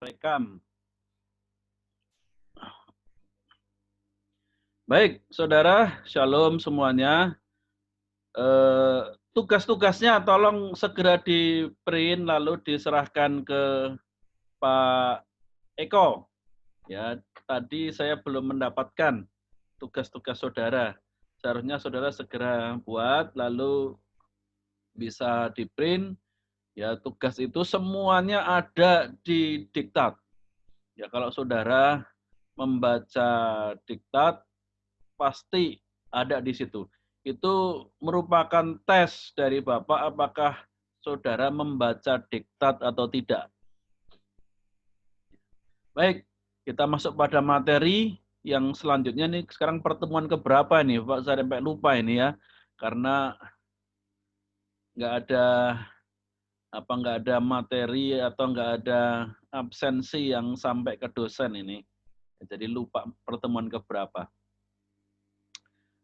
Rekam. Baik, saudara, shalom semuanya. Tugas-tugasnya tolong segera di-print lalu diserahkan ke Pak Eko. Ya, tadi saya belum mendapatkan tugas-tugas saudara. Seharusnya saudara segera buat lalu bisa di-print. Ya, tugas itu semuanya ada di diktat. Ya, kalau saudara membaca diktat pasti ada di situ. Itu merupakan tes dari Bapak apakah saudara membaca diktat atau tidak. Baik, kita masuk pada materi yang selanjutnya nih. Sekarang pertemuan keberapa nih, Pak? Saya sampai lupa ini ya. Karena nggak ada materi atau nggak ada absensi yang sampai ke dosen ini. Jadi lupa pertemuan keberapa.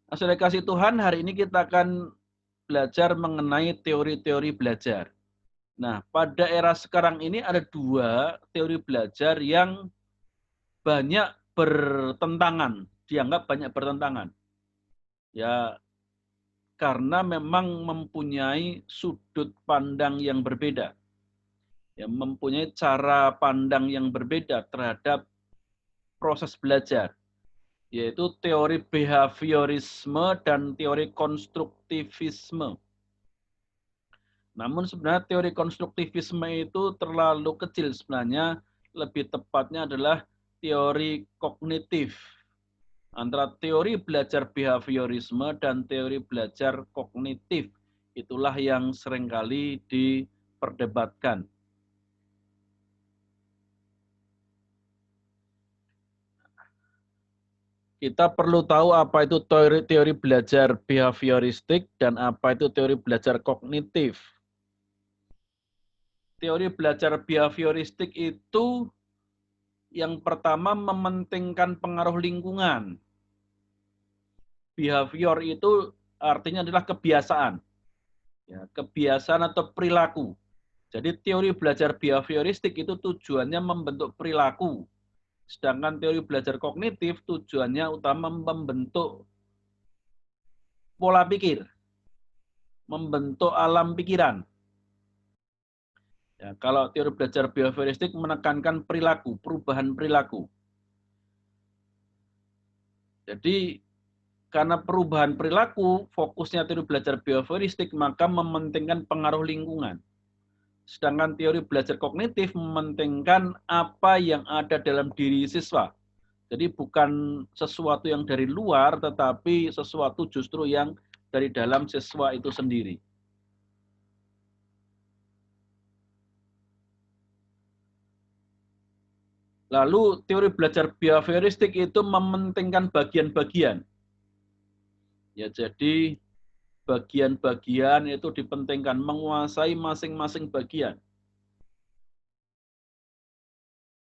Nah, sudah kasih Tuhan, hari ini kita akan belajar mengenai teori-teori belajar. Nah, pada era sekarang ini ada dua teori belajar yang banyak bertentangan, dianggap banyak bertentangan. Ya, karena memang mempunyai sudut pandang yang berbeda. Ya, mempunyai cara pandang yang berbeda terhadap proses belajar, yaitu teori behaviorisme dan teori konstruktivisme. Namun sebenarnya teori konstruktivisme itu terlalu kecil sebenarnya, lebih tepatnya adalah teori kognitif. Antara teori belajar behaviorisme dan teori belajar kognitif, itulah yang seringkali diperdebatkan. Kita perlu tahu apa itu teori belajar behavioristik dan apa itu teori belajar kognitif. Teori belajar behavioristik itu yang pertama mementingkan pengaruh lingkungan. Behavior itu artinya adalah kebiasaan. Ya, kebiasaan atau perilaku. Jadi teori belajar behavioristik itu tujuannya membentuk perilaku. Sedangkan teori belajar kognitif tujuannya utama membentuk pola pikir, membentuk alam pikiran. Ya, kalau teori belajar behavioristik menekankan perilaku, perubahan perilaku. Jadi karena perubahan perilaku, fokusnya teori belajar behavioristik, maka mementingkan pengaruh lingkungan. Sedangkan teori belajar kognitif mementingkan apa yang ada dalam diri siswa. Jadi bukan sesuatu yang dari luar, tetapi sesuatu justru yang dari dalam siswa itu sendiri. Lalu teori belajar behavioristik itu mementingkan bagian-bagian. Ya, jadi bagian-bagian itu dipentingkan, menguasai masing-masing bagian.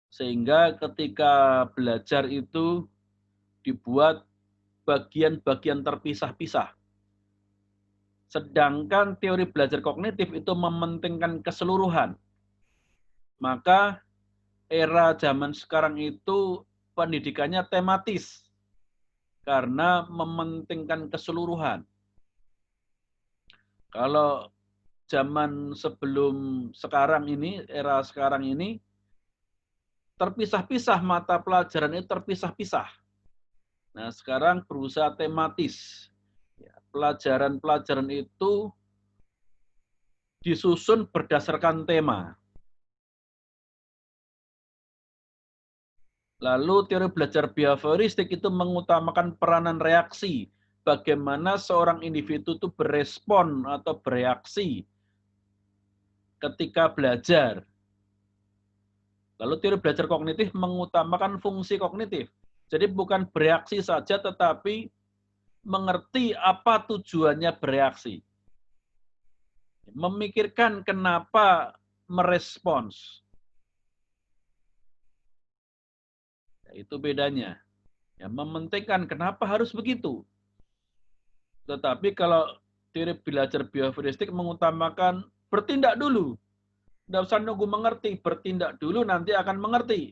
Sehingga ketika belajar itu dibuat bagian-bagian terpisah-pisah. Sedangkan teori belajar kognitif itu mementingkan keseluruhan. Maka era zaman sekarang itu pendidikannya tematis karena mementingkan keseluruhan. Kalau zaman sebelum sekarang ini, era sekarang ini, terpisah-pisah mata pelajaran itu terpisah-pisah. Nah, sekarang berusaha tematis. Pelajaran-pelajaran itu disusun berdasarkan tema. Lalu teori belajar behavioristik itu mengutamakan peranan reaksi. Bagaimana seorang individu itu berespon atau bereaksi ketika belajar. Lalu teori belajar kognitif mengutamakan fungsi kognitif. Jadi bukan bereaksi saja, tetapi mengerti apa tujuannya bereaksi. Memikirkan kenapa merespons. Itu bedanya. Ya, mementingkan kenapa harus begitu. Tetapi kalau teori belajar behavioristik mengutamakan bertindak dulu. Tidak usah nunggu mengerti, bertindak dulu nanti akan mengerti.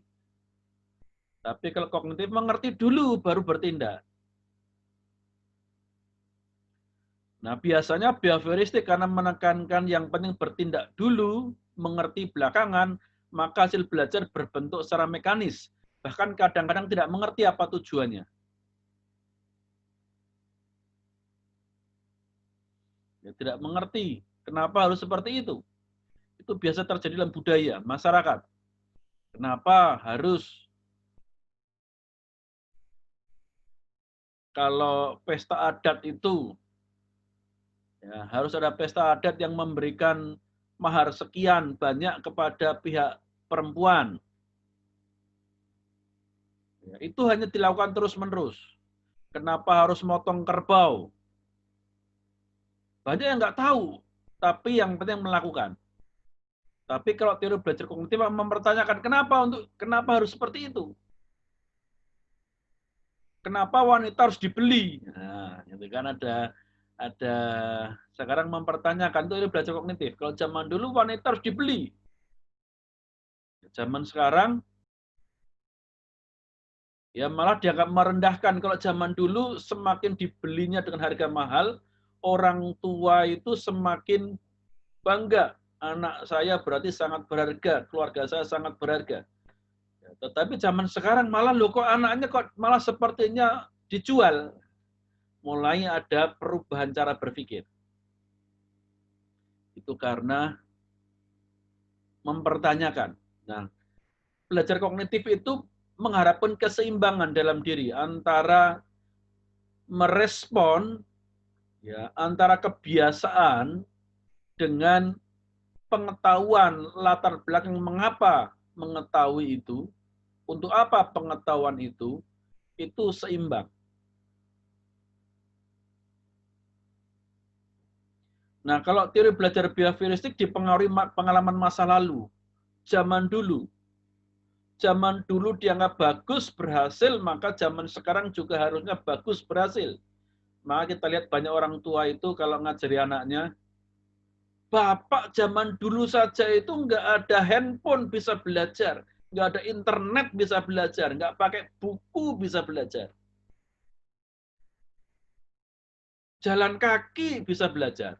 Tapi kalau kognitif mengerti dulu baru bertindak. Nah, biasanya behavioristik karena menekankan yang penting bertindak dulu, mengerti belakangan, maka hasil belajar berbentuk secara mekanis. Bahkan kadang-kadang tidak mengerti apa tujuannya. Ya, tidak mengerti kenapa harus seperti itu. Itu biasa terjadi dalam budaya, masyarakat. Kenapa harus kalau pesta adat itu ya, harus ada pesta adat yang memberikan mahar sekian banyak kepada pihak perempuan. Ya, itu hanya dilakukan terus-menerus. Kenapa harus motong kerbau? Banyak yang nggak tahu, tapi yang penting melakukan. Tapi kalau teori belajar kognitif mempertanyakan kenapa harus seperti itu? Kenapa wanita harus dibeli? Nah, itu kan ada sekarang mempertanyakan teori belajar kognitif. Kalau zaman dulu wanita harus dibeli. Zaman sekarang ya malah dianggap merendahkan. Kalau zaman dulu semakin dibelinya dengan harga mahal, orang tua itu semakin bangga. Anak saya berarti sangat berharga, keluarga saya sangat berharga. Ya, tetapi zaman sekarang malah loh kok anaknya kok malah sepertinya dijual. Mulai ada perubahan cara berpikir. Itu karena mempertanyakan. Nah, belajar kognitif itu mengharapkan keseimbangan dalam diri antara merespon ya antara kebiasaan dengan pengetahuan latar belakang mengapa mengetahui itu, untuk apa pengetahuan itu seimbang. Nah, kalau teori belajar behavioristik dipengaruhi pengalaman masa lalu. Zaman dulu dianggap bagus berhasil, maka zaman sekarang juga harusnya bagus berhasil. Maka kita lihat banyak orang tua itu kalau ngajari anaknya, Bapak zaman dulu saja itu nggak ada handphone bisa belajar, nggak ada internet bisa belajar, nggak pakai buku bisa belajar. Jalan kaki bisa belajar.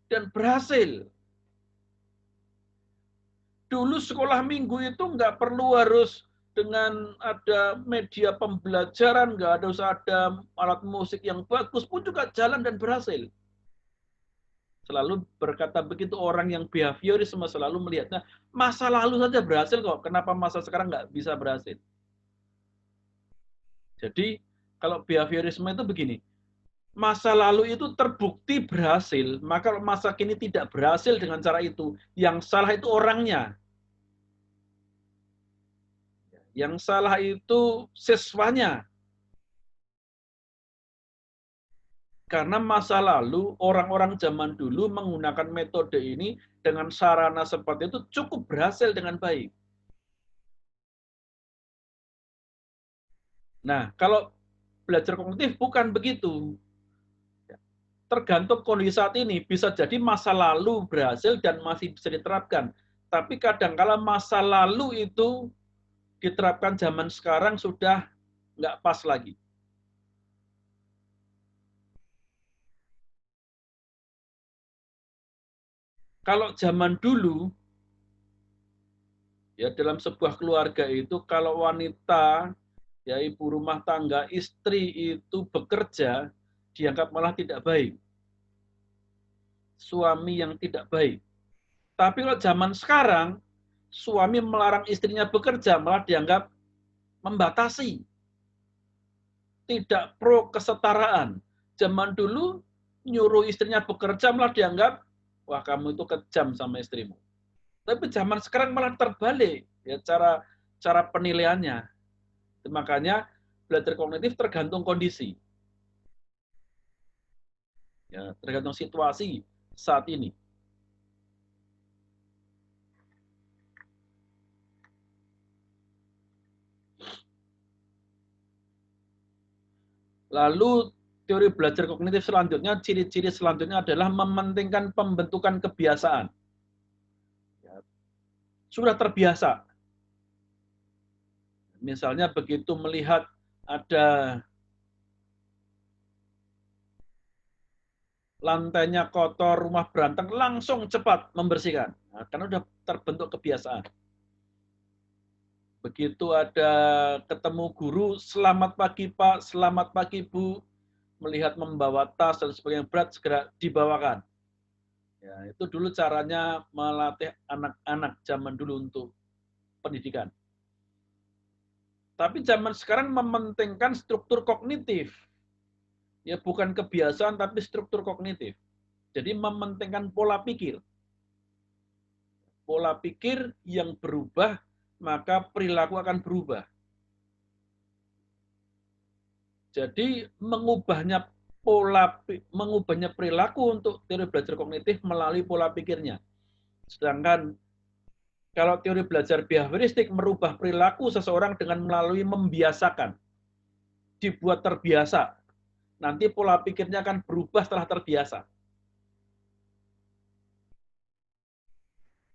Dan berhasil. Dulu sekolah minggu itu nggak perlu harus dengan ada media pembelajaran, nggak ada usah ada alat musik yang bagus pun juga jalan dan berhasil. Selalu berkata begitu orang yang behaviorisme selalu melihatnya masa lalu saja berhasil kok, kenapa masa sekarang nggak bisa berhasil? Jadi kalau behaviorisme itu begini, masa lalu itu terbukti berhasil, maka masa kini tidak berhasil dengan cara itu, yang salah itu orangnya. Yang salah itu siswanya. Karena masa lalu orang-orang zaman dulu menggunakan metode ini dengan sarana seperti itu cukup berhasil dengan baik. Nah, kalau belajar kognitif bukan begitu. Tergantung kondisi saat ini, bisa jadi masa lalu berhasil dan masih bisa diterapkan. Tapi kadang-kala masa lalu itu diterapkan zaman sekarang sudah nggak pas lagi. Kalau zaman dulu, ya dalam sebuah keluarga itu kalau wanita, ya ibu rumah tangga, istri itu bekerja, dianggap malah tidak baik. Suami yang tidak baik. Tapi kalau zaman sekarang, suami melarang istrinya bekerja, malah dianggap membatasi. Tidak pro kesetaraan. Zaman dulu, nyuruh istrinya bekerja malah dianggap, wah kamu itu kejam sama istrimu. Tapi zaman sekarang malah terbalik ya cara penilaiannya. Makanya belajar kognitif tergantung kondisi. Ya, tergantung situasi saat ini. Lalu teori belajar kognitif selanjutnya, ciri-ciri selanjutnya adalah mementingkan pembentukan kebiasaan. Ya, sudah terbiasa. Misalnya begitu melihat ada lantainya kotor, rumah berantakan, langsung cepat membersihkan. Nah, karena sudah terbentuk kebiasaan. Begitu ada ketemu guru, selamat pagi Pak, selamat pagi Bu, melihat membawa tas dan sebagainya berat, segera dibawakan. Ya, itu dulu caranya melatih anak-anak zaman dulu untuk pendidikan. Tapi zaman sekarang mementingkan struktur kognitif. Ya bukan kebiasaan tapi struktur kognitif. Jadi mementingkan pola pikir. Pola pikir yang berubah, maka perilaku akan berubah. Jadi mengubahnya perilaku untuk teori belajar kognitif melalui pola pikirnya. Sedangkan kalau teori belajar behavioristik merubah perilaku seseorang dengan melalui membiasakan. Dibuat terbiasa. Nanti pola pikirnya akan berubah setelah terbiasa.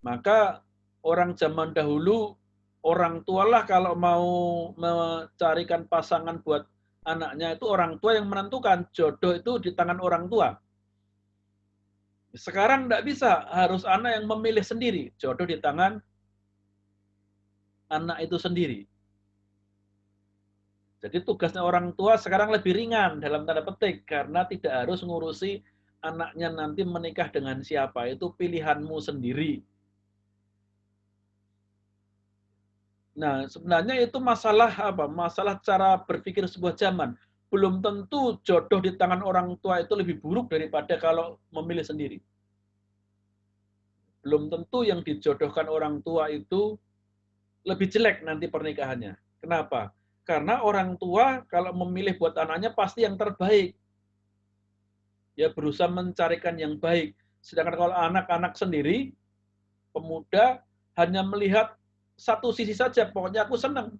Maka orang zaman dahulu, orang tualah kalau mau mencarikan pasangan buat anaknya itu orang tua yang menentukan. Jodoh itu di tangan orang tua. Sekarang tidak bisa, harus anak yang memilih sendiri. Jodoh di tangan anak itu sendiri. Jadi tugasnya orang tua sekarang lebih ringan dalam tanda petik karena tidak harus ngurusi anaknya nanti menikah dengan siapa, itu pilihanmu sendiri. Nah, sebenarnya itu masalah apa? Masalah cara berpikir sebuah zaman. Belum tentu jodoh di tangan orang tua itu lebih buruk daripada kalau memilih sendiri. Belum tentu yang dijodohkan orang tua itu lebih jelek nanti pernikahannya. Kenapa? Karena orang tua kalau memilih buat anaknya pasti yang terbaik. Ya berusaha mencarikan yang baik. Sedangkan kalau anak-anak sendiri, pemuda hanya melihat satu sisi saja. Pokoknya aku senang,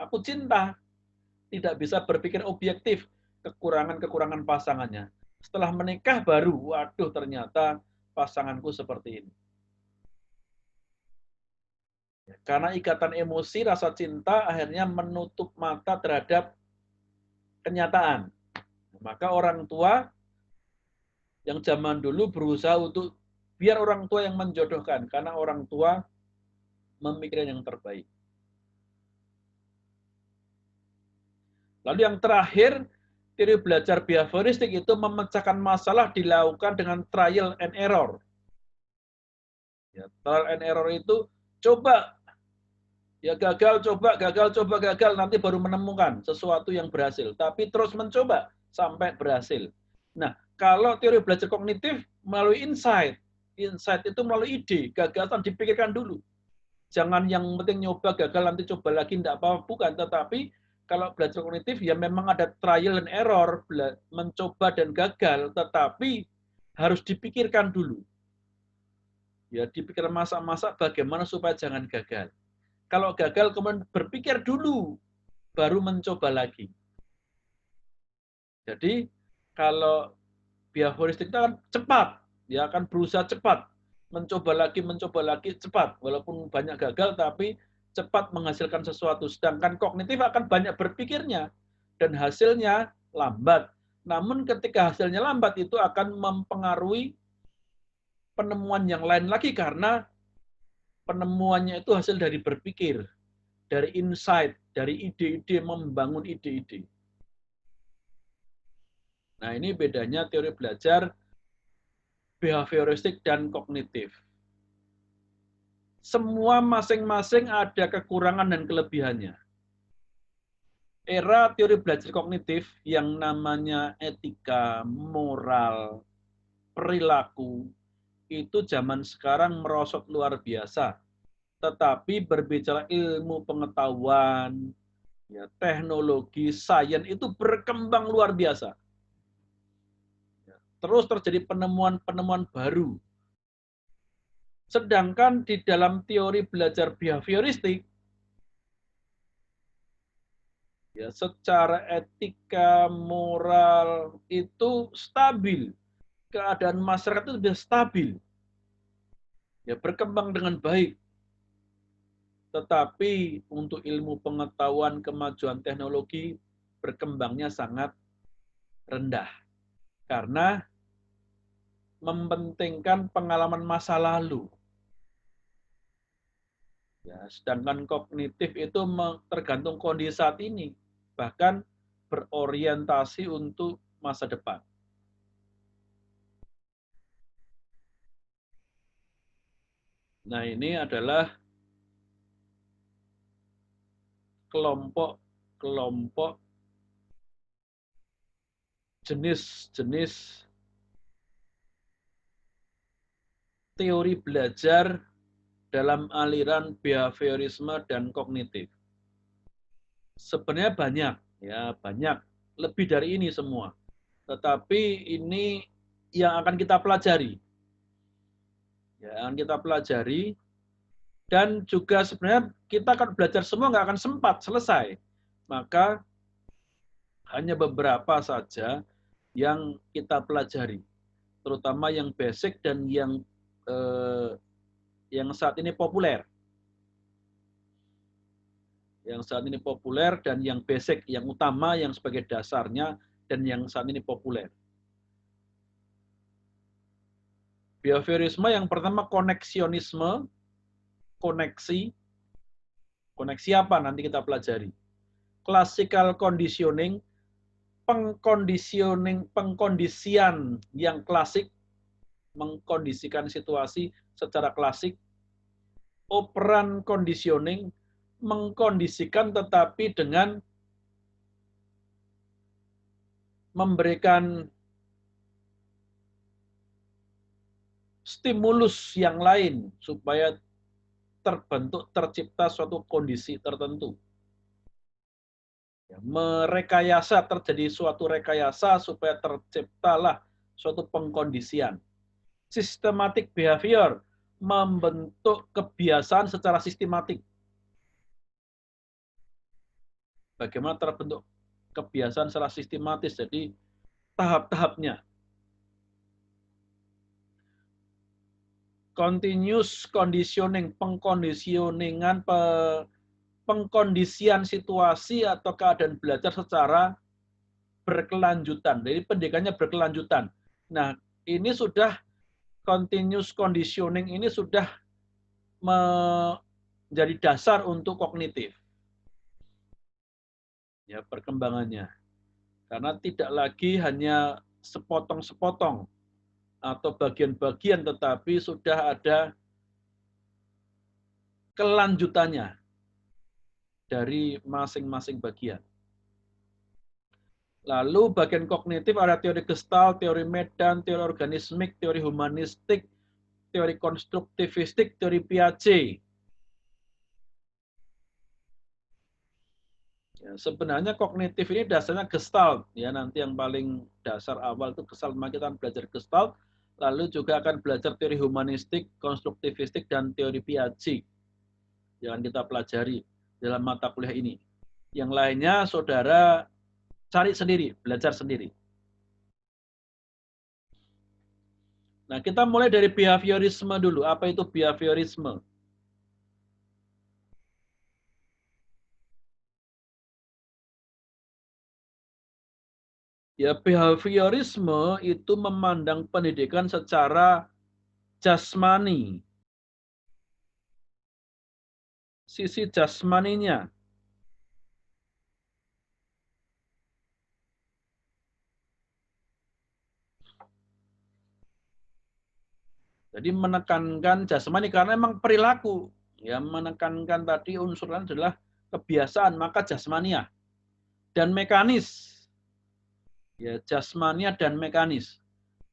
aku cinta. Tidak bisa berpikir objektif kekurangan-kekurangan pasangannya. Setelah menikah baru, waduh ternyata pasanganku seperti ini. Karena ikatan emosi, rasa cinta akhirnya menutup mata terhadap kenyataan. Maka orang tua yang zaman dulu berusaha untuk biar orang tua yang menjodohkan, karena orang tua memikirkan yang terbaik. Lalu yang terakhir, teori belajar behavioristik itu memecahkan masalah dilakukan dengan trial and error. Ya, trial and error itu coba, ya gagal, coba, gagal, nanti baru menemukan sesuatu yang berhasil. Tapi terus mencoba sampai berhasil. Nah, kalau teori belajar kognitif melalui insight. Insight itu melalui ide, gagasan dipikirkan dulu. Jangan yang penting nyoba, gagal, nanti coba lagi, tidak apa-apa. Bukan, tetapi kalau belajar kognitif ya memang ada trial and error, mencoba dan gagal, tetapi harus dipikirkan dulu. Ya, dipikir masa-masa bagaimana supaya jangan gagal. Kalau gagal kemudian berpikir dulu, baru mencoba lagi. Jadi kalau behavioristik itu kan cepat, ya akan berusaha cepat, mencoba lagi cepat, walaupun banyak gagal tapi cepat menghasilkan sesuatu. Sedangkan kognitif akan banyak berpikirnya dan hasilnya lambat. Namun ketika hasilnya lambat itu akan mempengaruhi penemuan yang lain lagi karena penemuannya itu hasil dari berpikir, dari insight, dari ide-ide, membangun ide-ide. Nah, ini bedanya teori belajar behavioristik dan kognitif. Semua masing-masing ada kekurangan dan kelebihannya. Era teori belajar kognitif yang namanya etika, moral, perilaku, itu zaman sekarang merosot luar biasa. Tetapi berbicara ilmu pengetahuan, ya, teknologi, sains itu berkembang luar biasa. Terus terjadi penemuan-penemuan baru. Sedangkan di dalam teori belajar behavioristik, ya, secara etika, moral itu stabil. Keadaan masyarakat itu sudah stabil. Ya, berkembang dengan baik. Tetapi untuk ilmu pengetahuan kemajuan teknologi berkembangnya sangat rendah. Karena mementingkan pengalaman masa lalu. Ya, sedangkan kognitif itu tergantung kondisi saat ini. Bahkan berorientasi untuk masa depan. Nah, ini adalah kelompok-kelompok jenis-jenis teori belajar dalam aliran behaviorisme dan kognitif. Sebenarnya banyak, ya banyak, lebih dari ini semua. Tetapi ini yang akan kita pelajari. Ya, akan kita pelajari. Dan juga sebenarnya kita akan belajar semua nggak akan sempat selesai. Maka hanya beberapa saja yang kita pelajari. Terutama yang basic dan yang saat ini populer. Yang saat ini populer dan yang basic, yang utama, yang sebagai dasarnya, dan yang saat ini populer. Behaviorisme yang pertama koneksionisme, koneksi. Koneksi apa nanti kita pelajari. Classical conditioning, pengkondisian yang klasik, mengkondisikan situasi secara klasik. Operant conditioning, mengkondisikan tetapi dengan memberikan stimulus yang lain supaya tercipta suatu kondisi tertentu. Merekayasa, terjadi suatu rekayasa supaya terciptalah suatu pengkondisian. Systematic behavior, membentuk kebiasaan secara sistematik. Bagaimana terbentuk kebiasaan secara sistematis, jadi tahap-tahapnya. Continuous conditioning, pengkondisian situasi atau keadaan belajar secara berkelanjutan. Jadi pendidikannya berkelanjutan. Nah, ini sudah continuous conditioning ini sudah menjadi dasar untuk kognitif. Ya, perkembangannya. Karena tidak lagi hanya sepotong-sepotong atau bagian-bagian, tetapi sudah ada kelanjutannya dari masing-masing bagian. Lalu bagian kognitif ada teori Gestalt, teori Medan, teori organismik, teori humanistik, teori konstruktivistik, teori Piaget. Ya, sebenarnya kognitif ini dasarnya Gestalt, ya nanti yang paling dasar awal itu Gestalt, maka kita akan belajar Gestalt, lalu juga akan belajar teori humanistik, konstruktivistik, dan teori Piaget yang kita pelajari dalam mata kuliah ini. Yang lainnya saudara cari sendiri, belajar sendiri. Nah, kita mulai dari behaviorisme dulu. Apa itu behaviorisme? Ya, behaviorisme itu memandang pendidikan secara jasmani. Sisi jasmaninya. Jadi menekankan jasmani karena memang perilaku. Ya, menekankan tadi unsurnya adalah kebiasaan, maka jasmania dan mekanis. Ya, jasmania dan mekanis.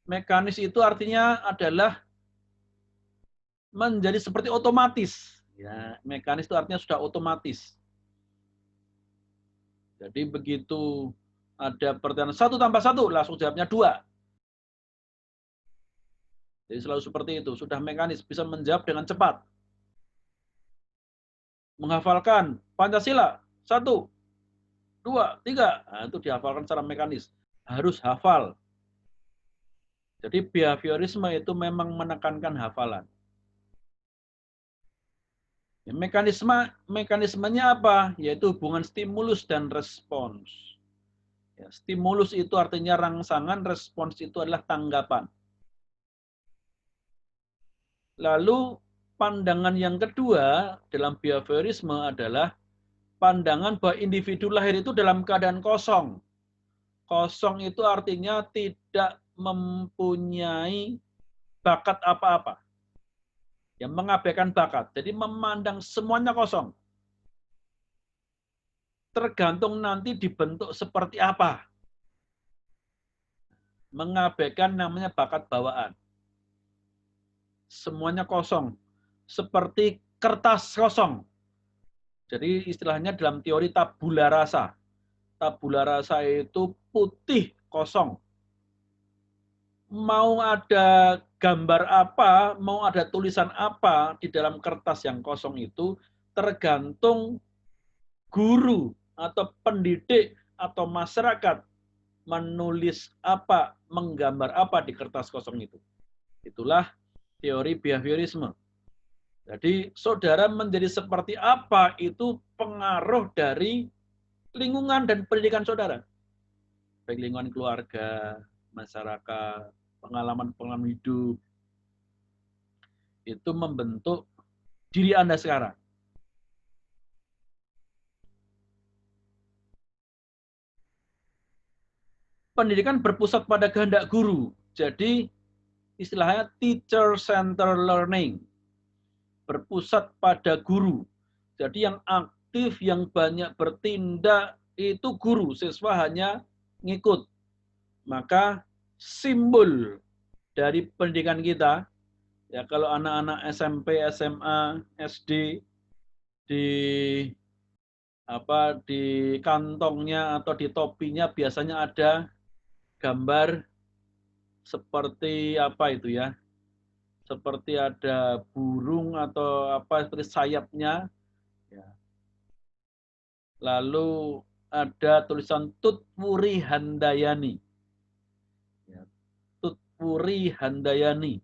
Mekanis itu artinya adalah menjadi seperti otomatis. Ya, mekanis itu artinya sudah otomatis. Jadi begitu ada pertanyaan 1 tambah 1, langsung jawabnya 2. Jadi selalu seperti itu, sudah mekanis, bisa menjawab dengan cepat. Menghafalkan Pancasila, 1, 2, 3. Nah, itu dihafalkan secara mekanis. Harus hafal. Jadi behaviorisme itu memang menekankan hafalan. Ya, mekanismenya apa? Yaitu hubungan stimulus dan respons. Ya, stimulus itu artinya rangsangan, respons itu adalah tanggapan. Lalu pandangan yang kedua dalam behaviorisme adalah pandangan bahwa individu lahir itu dalam keadaan kosong. Kosong itu artinya tidak mempunyai bakat apa-apa. Yang mengabaikan bakat. Jadi memandang semuanya kosong. Tergantung nanti dibentuk seperti apa. Mengabaikan namanya bakat bawaan. Semuanya kosong. Seperti kertas kosong. Jadi istilahnya dalam teori tabula rasa. Tabula rasa itu putih kosong. Mau ada gambar apa, mau ada tulisan apa di dalam kertas yang kosong itu, tergantung guru atau pendidik atau masyarakat menulis apa, menggambar apa di kertas kosong itu. Itulah teori behaviorisme. Jadi saudara menjadi seperti apa itu pengaruh dari lingkungan dan pendidikan saudara. Baik lingkungan keluarga, masyarakat, pengalaman-pengalaman hidup, itu membentuk diri Anda sekarang. Pendidikan berpusat pada kehendak guru. Jadi istilahnya teacher center learning. Berpusat pada guru. Jadi yang aktif, yang banyak bertindak itu guru. Siswa hanya ngikut. Maka simbol dari pendidikan kita, ya kalau anak-anak SMP, SMA, SD di di kantongnya atau di topinya biasanya ada gambar seperti apa itu ya? Seperti ada burung atau apa seperti sayapnya, ya. Lalu ada tulisan Tutwuri Handayani. Ya, Tutwuri Handayani.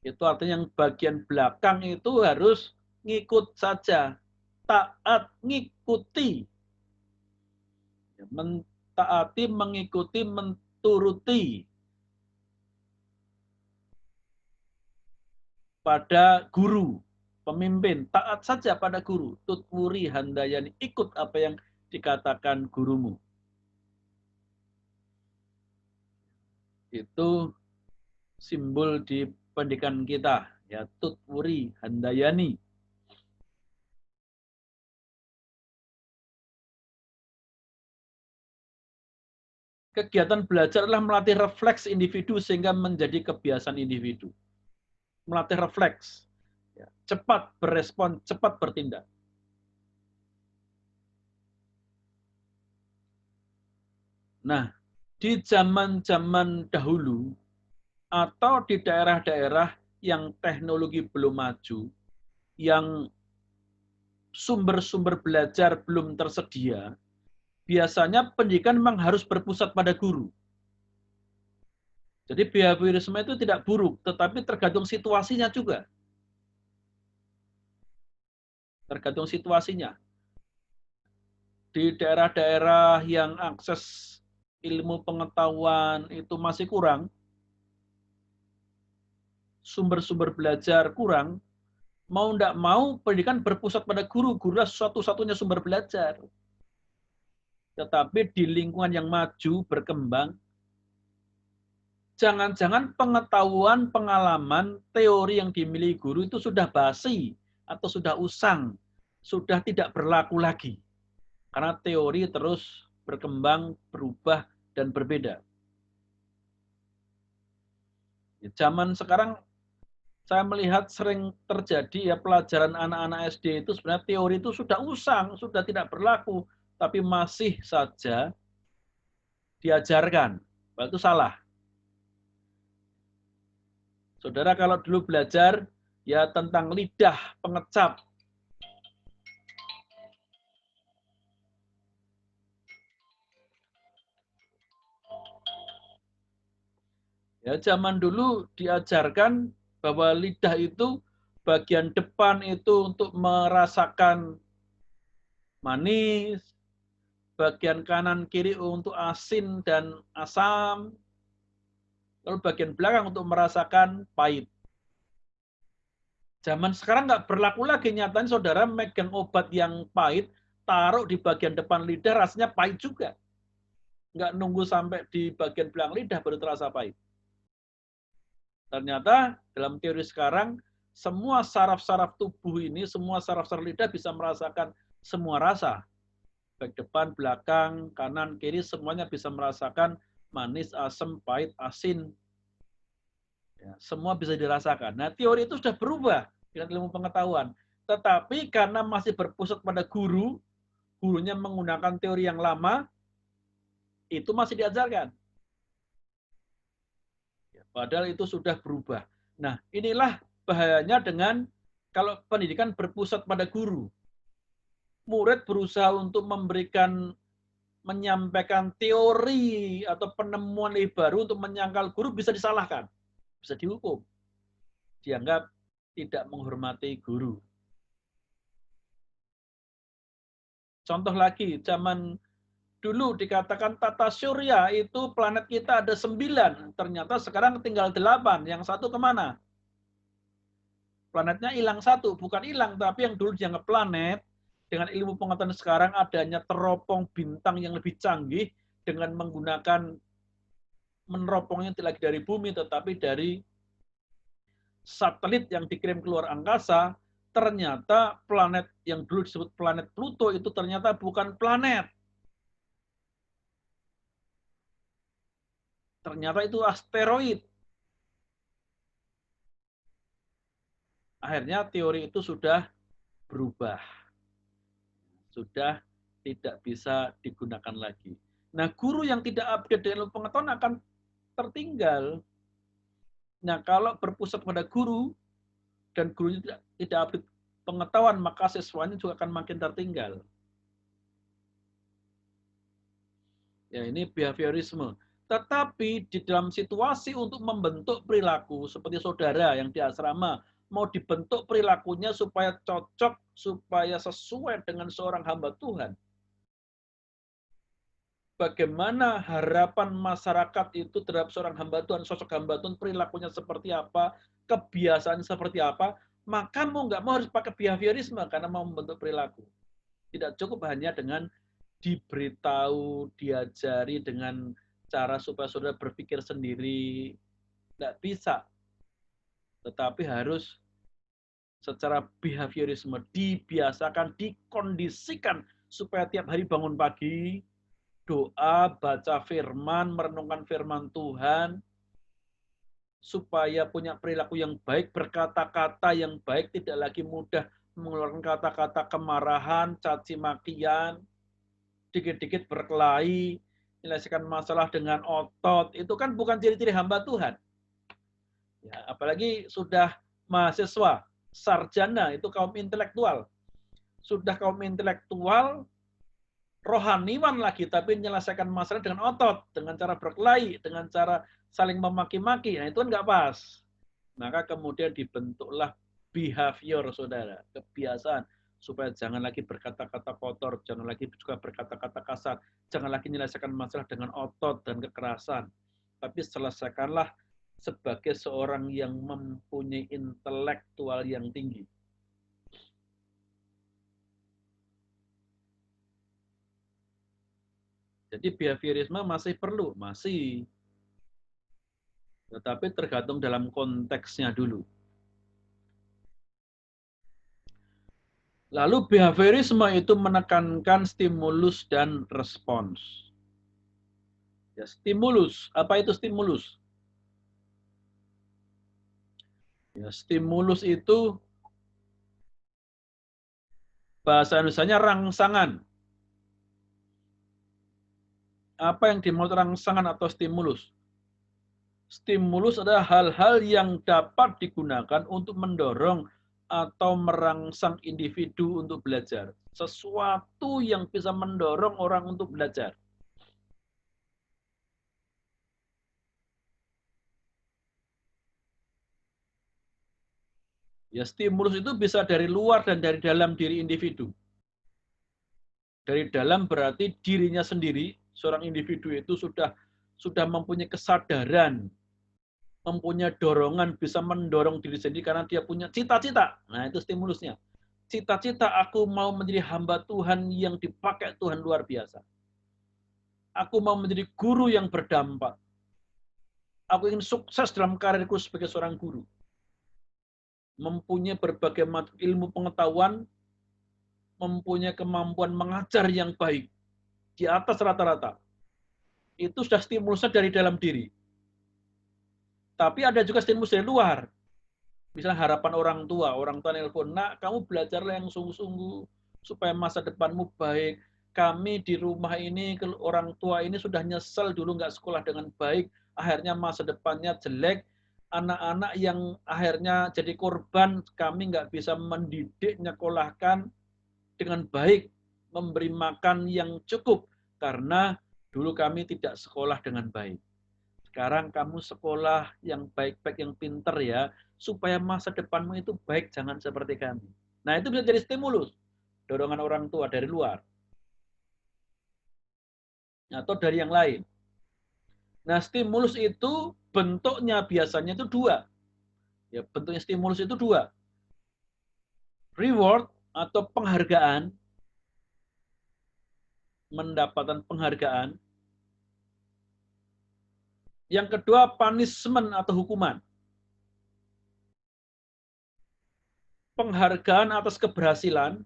Itu artinya yang bagian belakang itu harus ngikut saja. Taat, ngikuti. Ya, mentaati, mengikuti, menturuti pada guru, pemimpin. Taat saja pada guru. Tutwuri Handayani. Ikut apa yang dikatakan gurumu. Itu simbol di pendidikan kita, ya, Tutwuri Handayani. Kegiatan belajar adalah melatih refleks individu sehingga menjadi kebiasaan individu. Melatih refleks, ya, cepat berespon, cepat bertindak. Nah, di zaman-zaman dahulu atau di daerah-daerah yang teknologi belum maju, yang sumber-sumber belajar belum tersedia, biasanya pendidikan memang harus berpusat pada guru. Jadi behaviorisme itu tidak buruk, tetapi tergantung situasinya juga. Tergantung situasinya. Di daerah-daerah yang akses ilmu pengetahuan itu masih kurang, sumber-sumber belajar kurang, mau tidak mau pendidikan berpusat pada guru. Gurulah satu-satunya sumber belajar. Tetapi di lingkungan yang maju, berkembang, jangan-jangan pengetahuan, pengalaman, teori yang dimiliki guru itu sudah basi atau sudah usang, sudah tidak berlaku lagi. Karena teori terus berkembang, berubah, dan berbeda. Zaman sekarang saya melihat sering terjadi ya pelajaran anak-anak SD itu sebenarnya teori itu sudah usang, sudah tidak berlaku, tapi masih saja diajarkan. Bahwa itu salah. Saudara kalau dulu belajar ya tentang lidah pengecap, ya zaman dulu diajarkan bahwa lidah itu bagian depan itu untuk merasakan manis, bagian kanan kiri untuk asin dan asam, lalu bagian belakang untuk merasakan pahit. Zaman sekarang nggak berlaku lagi, nyatanya saudara megang obat yang pahit, taruh di bagian depan lidah, rasanya pahit juga. Nggak nunggu sampai di bagian belakang lidah baru terasa pahit. Ternyata dalam teori sekarang, semua saraf-saraf tubuh ini, semua saraf-saraf lidah bisa merasakan semua rasa. Baik depan, belakang, kanan, kiri, semuanya bisa merasakan manis, asam, pahit, asin. Ya, semua bisa dirasakan. Nah, teori itu sudah berubah dengan ilmu pengetahuan. Tetapi karena masih berpusat pada guru, gurunya menggunakan teori yang lama, itu masih diajarkan. Padahal itu sudah berubah. Nah, inilah bahayanya dengan kalau pendidikan berpusat pada guru. Murid berusaha untuk menyampaikan teori atau penemuan baru untuk menyangkal guru, bisa disalahkan, bisa dihukum. Dianggap tidak menghormati guru. Contoh lagi, zaman dulu dikatakan tata surya itu planet kita ada 9, ternyata sekarang tinggal 8. Yang satu kemana? Planetnya hilang satu, bukan hilang, tapi yang dulu dianggap planet, dengan ilmu pengetahuan sekarang adanya teropong bintang yang lebih canggih dengan menggunakan meneropongnya tidak lagi dari bumi, tetapi dari satelit yang dikirim keluar angkasa, ternyata planet yang dulu disebut planet Pluto itu ternyata bukan planet. Ternyata itu asteroid. Akhirnya teori itu sudah berubah. Sudah tidak bisa digunakan lagi. Nah, guru yang tidak update dengan ilmu pengetahuan akan tertinggal. Nah, kalau berpusat pada guru dan gurunya tidak update pengetahuan, maka siswanya juga akan makin tertinggal. Ya, ini behaviorisme. Tetapi di dalam situasi untuk membentuk perilaku, seperti saudara yang di asrama, mau dibentuk perilakunya supaya cocok, supaya sesuai dengan seorang hamba Tuhan. Bagaimana harapan masyarakat itu terhadap seorang hamba Tuhan, sosok hamba Tuhan, perilakunya seperti apa, kebiasaan seperti apa, maka mau nggak mau harus pakai behaviorisme karena mau membentuk perilaku. Tidak cukup hanya dengan diberitahu, diajari dengan cara supaya saudara berpikir sendiri. Tidak bisa. Tetapi harus secara behaviorisme, dibiasakan, dikondisikan supaya tiap hari bangun pagi, doa, baca firman, merenungkan firman Tuhan, supaya punya perilaku yang baik, berkata-kata yang baik, tidak lagi mudah mengeluarkan kata-kata kemarahan, caci makian, dikit-dikit berkelahi, menyelesaikan masalah dengan otot, itu kan bukan ciri-ciri hamba Tuhan. Ya, apalagi sudah mahasiswa, sarjana, itu kaum intelektual. Sudah kaum intelektual, rohaniwan lagi, tapi menyelesaikan masalah dengan otot, dengan cara berkelahi, dengan cara saling memaki-maki. Nah, itu kan nggak pas. Maka kemudian dibentuklah behavior, saudara, kebiasaan, supaya jangan lagi berkata-kata kotor, jangan lagi juga berkata-kata kasar, jangan lagi menyelesaikan masalah dengan otot dan kekerasan. Tapi selesaikanlah sebagai seorang yang mempunyai intelektual yang tinggi. Jadi behaviorisme masih perlu, masih. Tetapi tergantung dalam konteksnya dulu. Lalu behaviorisme itu menekankan stimulus dan respons. Ya, stimulus, apa itu stimulus? Ya, stimulus itu bahasa Indonesianya rangsangan. Apa yang dimaksud rangsangan atau stimulus? Stimulus adalah hal-hal yang dapat digunakan untuk mendorong atau merangsang individu untuk belajar. Sesuatu yang bisa mendorong orang untuk belajar. Ya, stimulus itu bisa dari luar dan dari dalam diri individu. Dari dalam berarti dirinya sendiri, seorang individu itu sudah mempunyai kesadaran, mempunyai dorongan, bisa mendorong diri sendiri karena dia punya cita-cita. Nah, itu stimulusnya. Cita-cita aku mau menjadi hamba Tuhan yang dipakai Tuhan luar biasa. Aku mau menjadi guru yang berdampak. Aku ingin sukses dalam karirku sebagai seorang guru. Mempunyai berbagai macam ilmu pengetahuan, mempunyai kemampuan mengajar yang baik di atas rata-rata. Itu sudah stimulusnya dari dalam diri. Tapi ada juga stimulus dari luar. Misalnya harapan orang tua nelpon, nak kamu belajarlah yang sungguh-sungguh supaya masa depanmu baik. Kami di rumah ini, orang tua ini sudah nyesel dulu nggak sekolah dengan baik, akhirnya masa depannya jelek. Anak-anak yang akhirnya jadi korban, kami nggak bisa mendidik, nyekolahkan dengan baik, memberi makan yang cukup, karena dulu kami tidak sekolah dengan baik. Sekarang kamu sekolah yang baik-baik, yang pinter ya, supaya masa depanmu itu baik, jangan seperti kami. Nah, itu bisa jadi stimulus. Dorongan orang tua dari luar. Atau dari yang lain. Nah, stimulus itu bentuknya biasanya itu dua. Ya, bentuknya stimulus itu dua. Reward atau penghargaan, mendapatkan penghargaan. Yang kedua, punishment atau hukuman. Penghargaan atas keberhasilan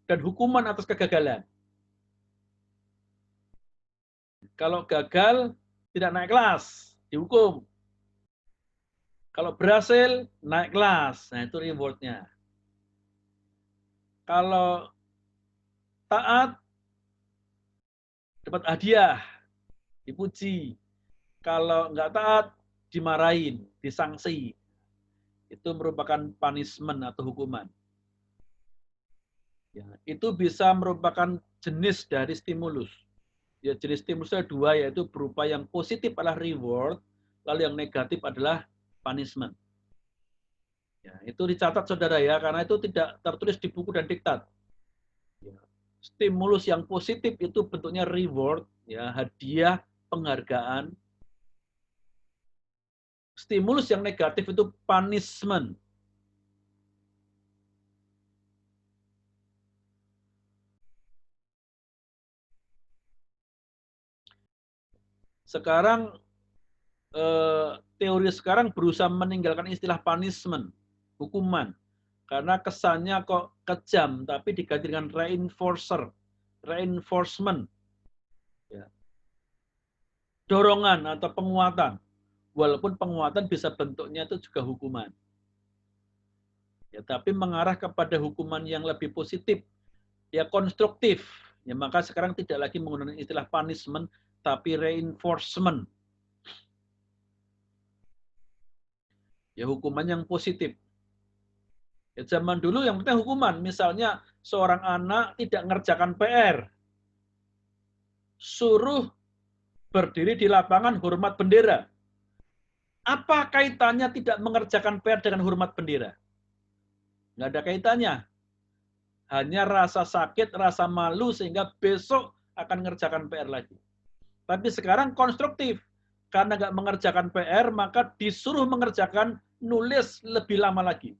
dan hukuman atas kegagalan. Kalau gagal, tidak naik kelas, dihukum. Kalau berhasil, naik kelas. Nah, itu rewardnya. Kalau taat, dapat hadiah, dipuji. Kalau nggak taat, dimarahin, disangsi. Itu merupakan punishment atau hukuman. Ya, itu bisa merupakan jenis dari stimulus. Ya, jenis stimulusnya dua, yaitu berupa yang positif adalah reward, lalu yang negatif adalah punishment. Ya, itu dicatat saudara ya, karena itu tidak tertulis di buku dan diktat. Ya, stimulus yang positif itu bentuknya reward, ya, hadiah, penghargaan. Stimulus yang negatif itu punishment. Sekarang teori sekarang berusaha meninggalkan istilah punishment, hukuman. Karena kesannya kok kejam, tapi diganti dengan reinforcer, reinforcement. Ya. Dorongan atau penguatan. Walaupun penguatan bisa bentuknya itu juga hukuman. Ya, tapi mengarah kepada hukuman yang lebih positif, ya konstruktif. Ya, maka sekarang tidak lagi menggunakan istilah punishment, tapi reinforcement. Ya, hukuman yang positif. Ya, zaman dulu yang penting hukuman. Misalnya seorang anak tidak ngerjakan PR, suruh berdiri di lapangan hormat bendera. Apa kaitannya tidak mengerjakan PR dengan hormat bendera? Nggak ada kaitannya. Hanya rasa sakit, rasa malu, sehingga besok akan mengerjakan PR lagi. Tapi sekarang konstruktif. Karena nggak mengerjakan PR, maka disuruh mengerjakan nulis lebih lama lagi.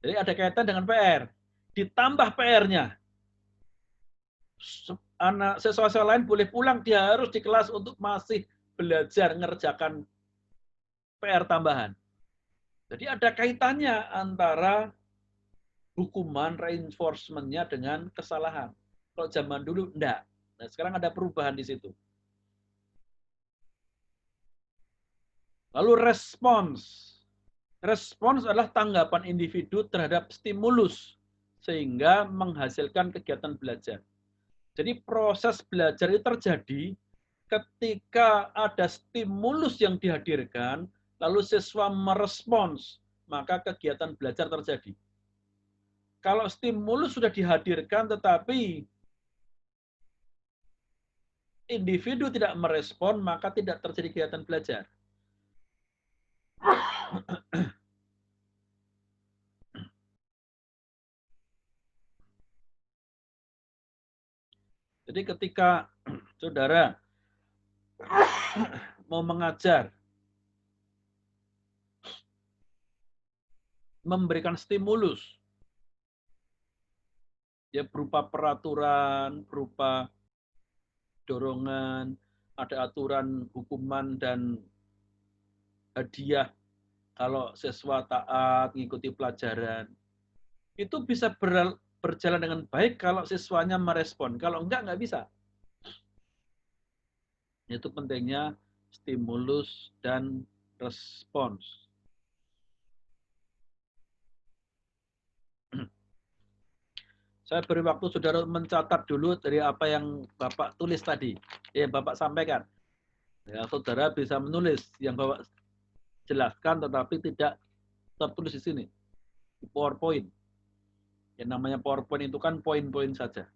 Jadi ada kaitan dengan PR. Ditambah PR-nya. Anak siswa lain boleh pulang, dia harus di kelas untuk masih belajar ngerjakan PR tambahan. Jadi ada kaitannya antara hukuman reinforcement-nya dengan kesalahan. Kalau zaman dulu enggak. Nah, sekarang ada perubahan di situ. Lalu respons. Respons adalah tanggapan individu terhadap stimulus sehingga menghasilkan kegiatan belajar. Jadi proses belajar itu terjadi ketika ada stimulus yang dihadirkan, lalu siswa merespons, maka kegiatan belajar terjadi. Kalau stimulus sudah dihadirkan tetapi individu tidak merespon, maka tidak terjadi kegiatan belajar. Jadi ketika saudara mau mengajar, memberikan stimulus, ya berupa peraturan, berupa dorongan, ada aturan hukuman dan hadiah kalau siswa taat mengikuti pelajaran. Itu bisa berjalan dengan baik kalau siswanya merespon. Kalau enggak bisa. Itu pentingnya stimulus dan respons. Saya beri waktu saudara mencatat dulu dari apa yang Bapak tulis tadi, yang Bapak sampaikan. Ya, saudara bisa menulis yang Bapak jelaskan tetapi tidak tertulis di sini, di PowerPoint. Yang namanya PowerPoint itu kan poin-poin saja.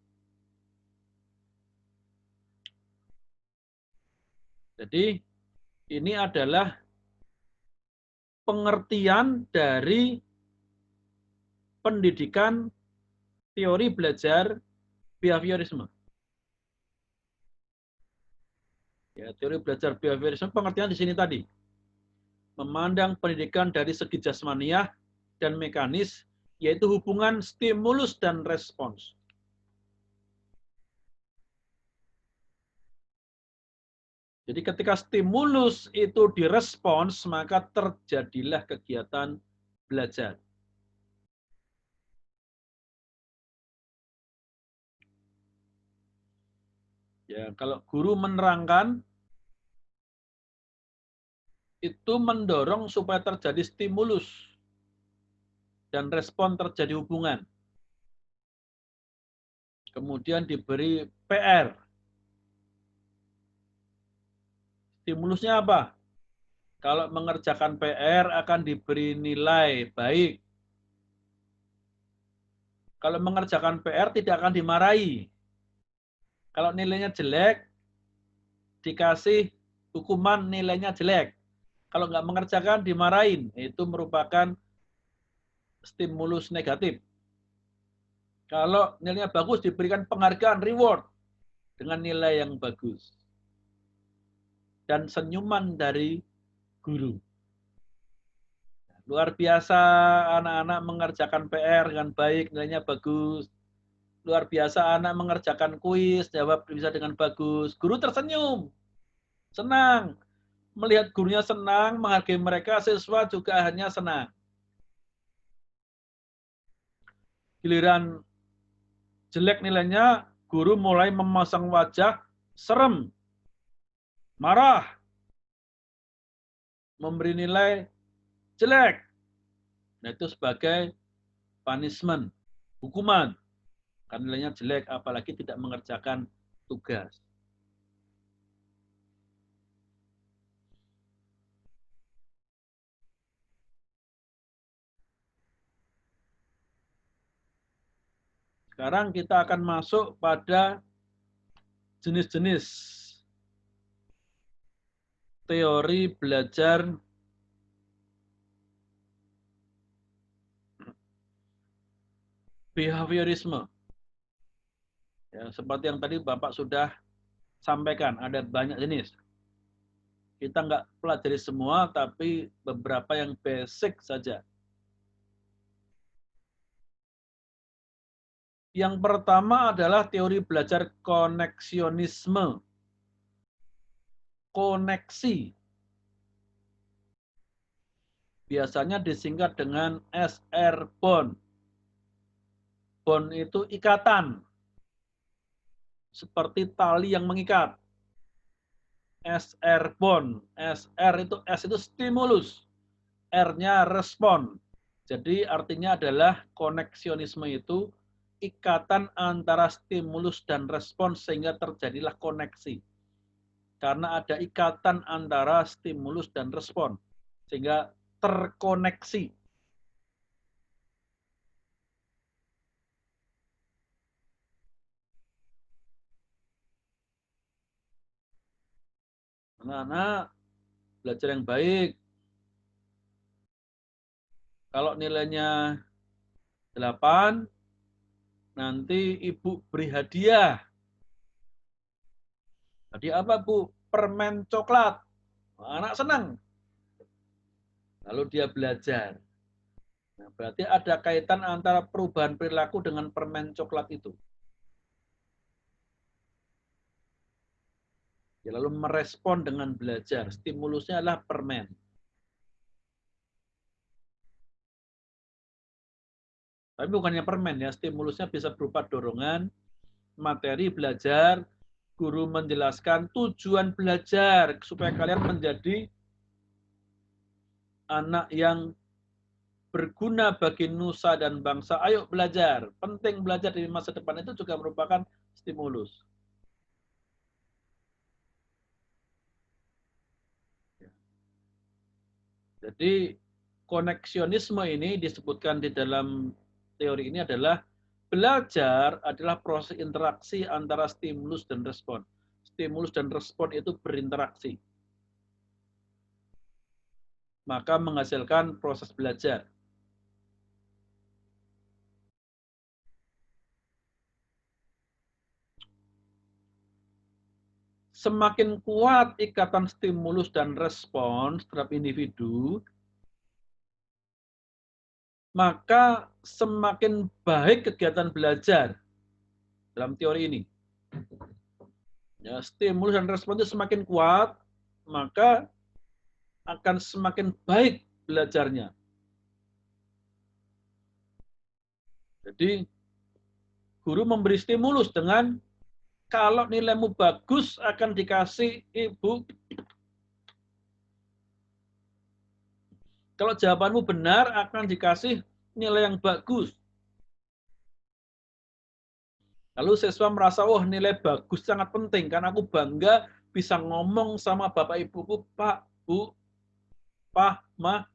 Jadi ini adalah pengertian dari pendidikan teori belajar behaviorisme. Ya, teori belajar behaviorisme pengertian di sini tadi. Memandang pendidikan dari segi jasmaniah dan mekanis, yaitu hubungan stimulus dan respons. Jadi ketika stimulus itu direspons, maka terjadilah kegiatan belajar. Ya, kalau guru menerangkan, itu mendorong supaya terjadi stimulus dan respon terjadi hubungan. Kemudian diberi PR. Stimulusnya apa? Kalau mengerjakan PR akan diberi nilai baik. Kalau mengerjakan PR tidak akan dimarahi. Kalau nilainya jelek, dikasih hukuman nilainya jelek. Kalau nggak mengerjakan, dimarahin. Itu merupakan stimulus negatif. Kalau nilainya bagus, diberikan penghargaan, reward. Dengan nilai yang bagus. Dan senyuman dari guru. Luar biasa anak-anak mengerjakan PR dengan baik, nilainya bagus. Luar biasa anak mengerjakan kuis, jawab bisa dengan bagus. Guru tersenyum, senang. Melihat gurunya senang, menghargai mereka, siswa juga hanya senang. Giliran jelek nilainya, guru mulai memasang wajah serem, marah, memberi nilai jelek. Nah, itu sebagai punishment, hukuman. Karena nilainya jelek, apalagi tidak mengerjakan tugas. Sekarang kita akan masuk pada jenis-jenis teori belajar behaviorisme. Ya, seperti yang tadi Bapak sudah sampaikan, ada banyak jenis. Kita nggak pelajari semua, tapi beberapa yang basic saja. Yang pertama adalah teori belajar koneksionisme. Koneksi. Biasanya disingkat dengan SR bond. Bond itu ikatan. Seperti tali yang mengikat. SR bond. SR itu S itu stimulus. R-nya respon. Jadi artinya adalah koneksionisme itu ikatan antara stimulus dan respon sehingga terjadilah koneksi. Karena ada ikatan antara stimulus dan respon sehingga terkoneksi. Anak-anak belajar yang baik. Kalau nilainya 8, nanti ibu beri hadiah. Jadi apa Bu? Permen coklat. Anak senang. Lalu dia belajar. Nah, berarti ada kaitan antara perubahan perilaku dengan permen coklat itu. Ya, lalu merespon dengan belajar. Stimulusnya adalah permen. Tapi bukannya permen ya, stimulusnya bisa berupa dorongan, materi belajar, guru menjelaskan tujuan belajar supaya kalian menjadi anak yang berguna bagi nusa dan bangsa. Ayo belajar. Penting belajar di masa depan itu juga merupakan stimulus. Jadi koneksionisme ini disebutkan di dalam teori ini adalah belajar adalah proses interaksi antara stimulus dan respon. Stimulus dan respon itu berinteraksi. Maka menghasilkan proses belajar. Semakin kuat ikatan stimulus dan respons terhadap individu, maka semakin baik kegiatan belajar dalam teori ini. Ya, stimulus dan respons itu semakin kuat, maka akan semakin baik belajarnya. Jadi guru memberi stimulus dengan kalau nilaimu bagus akan dikasih ibu. Kalau jawabanmu benar akan dikasih nilai yang bagus. Lalu siswa merasa, oh nilai bagus sangat penting karena aku bangga bisa ngomong sama bapak ibuku, Pak, Bu, Pak, Ma,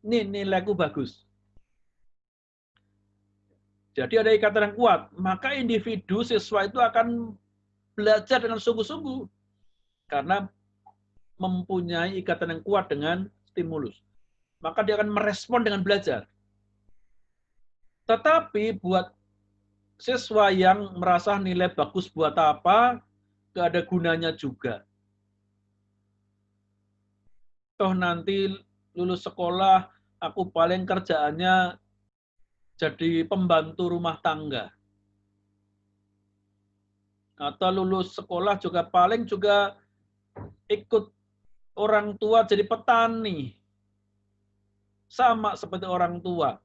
ini nilaiku bagus. Jadi ada ikatan yang kuat, maka individu siswa itu akan belajar dengan sungguh-sungguh karena mempunyai ikatan yang kuat dengan stimulus. Maka dia akan merespon dengan belajar. Tetapi buat siswa yang merasa nilai bagus buat apa, gak ada gunanya juga. Toh nanti lulus sekolah, aku paling kerjaannya jadi pembantu rumah tangga. Atau lulus sekolah juga paling juga ikut orang tua jadi petani. Sama seperti orang tua.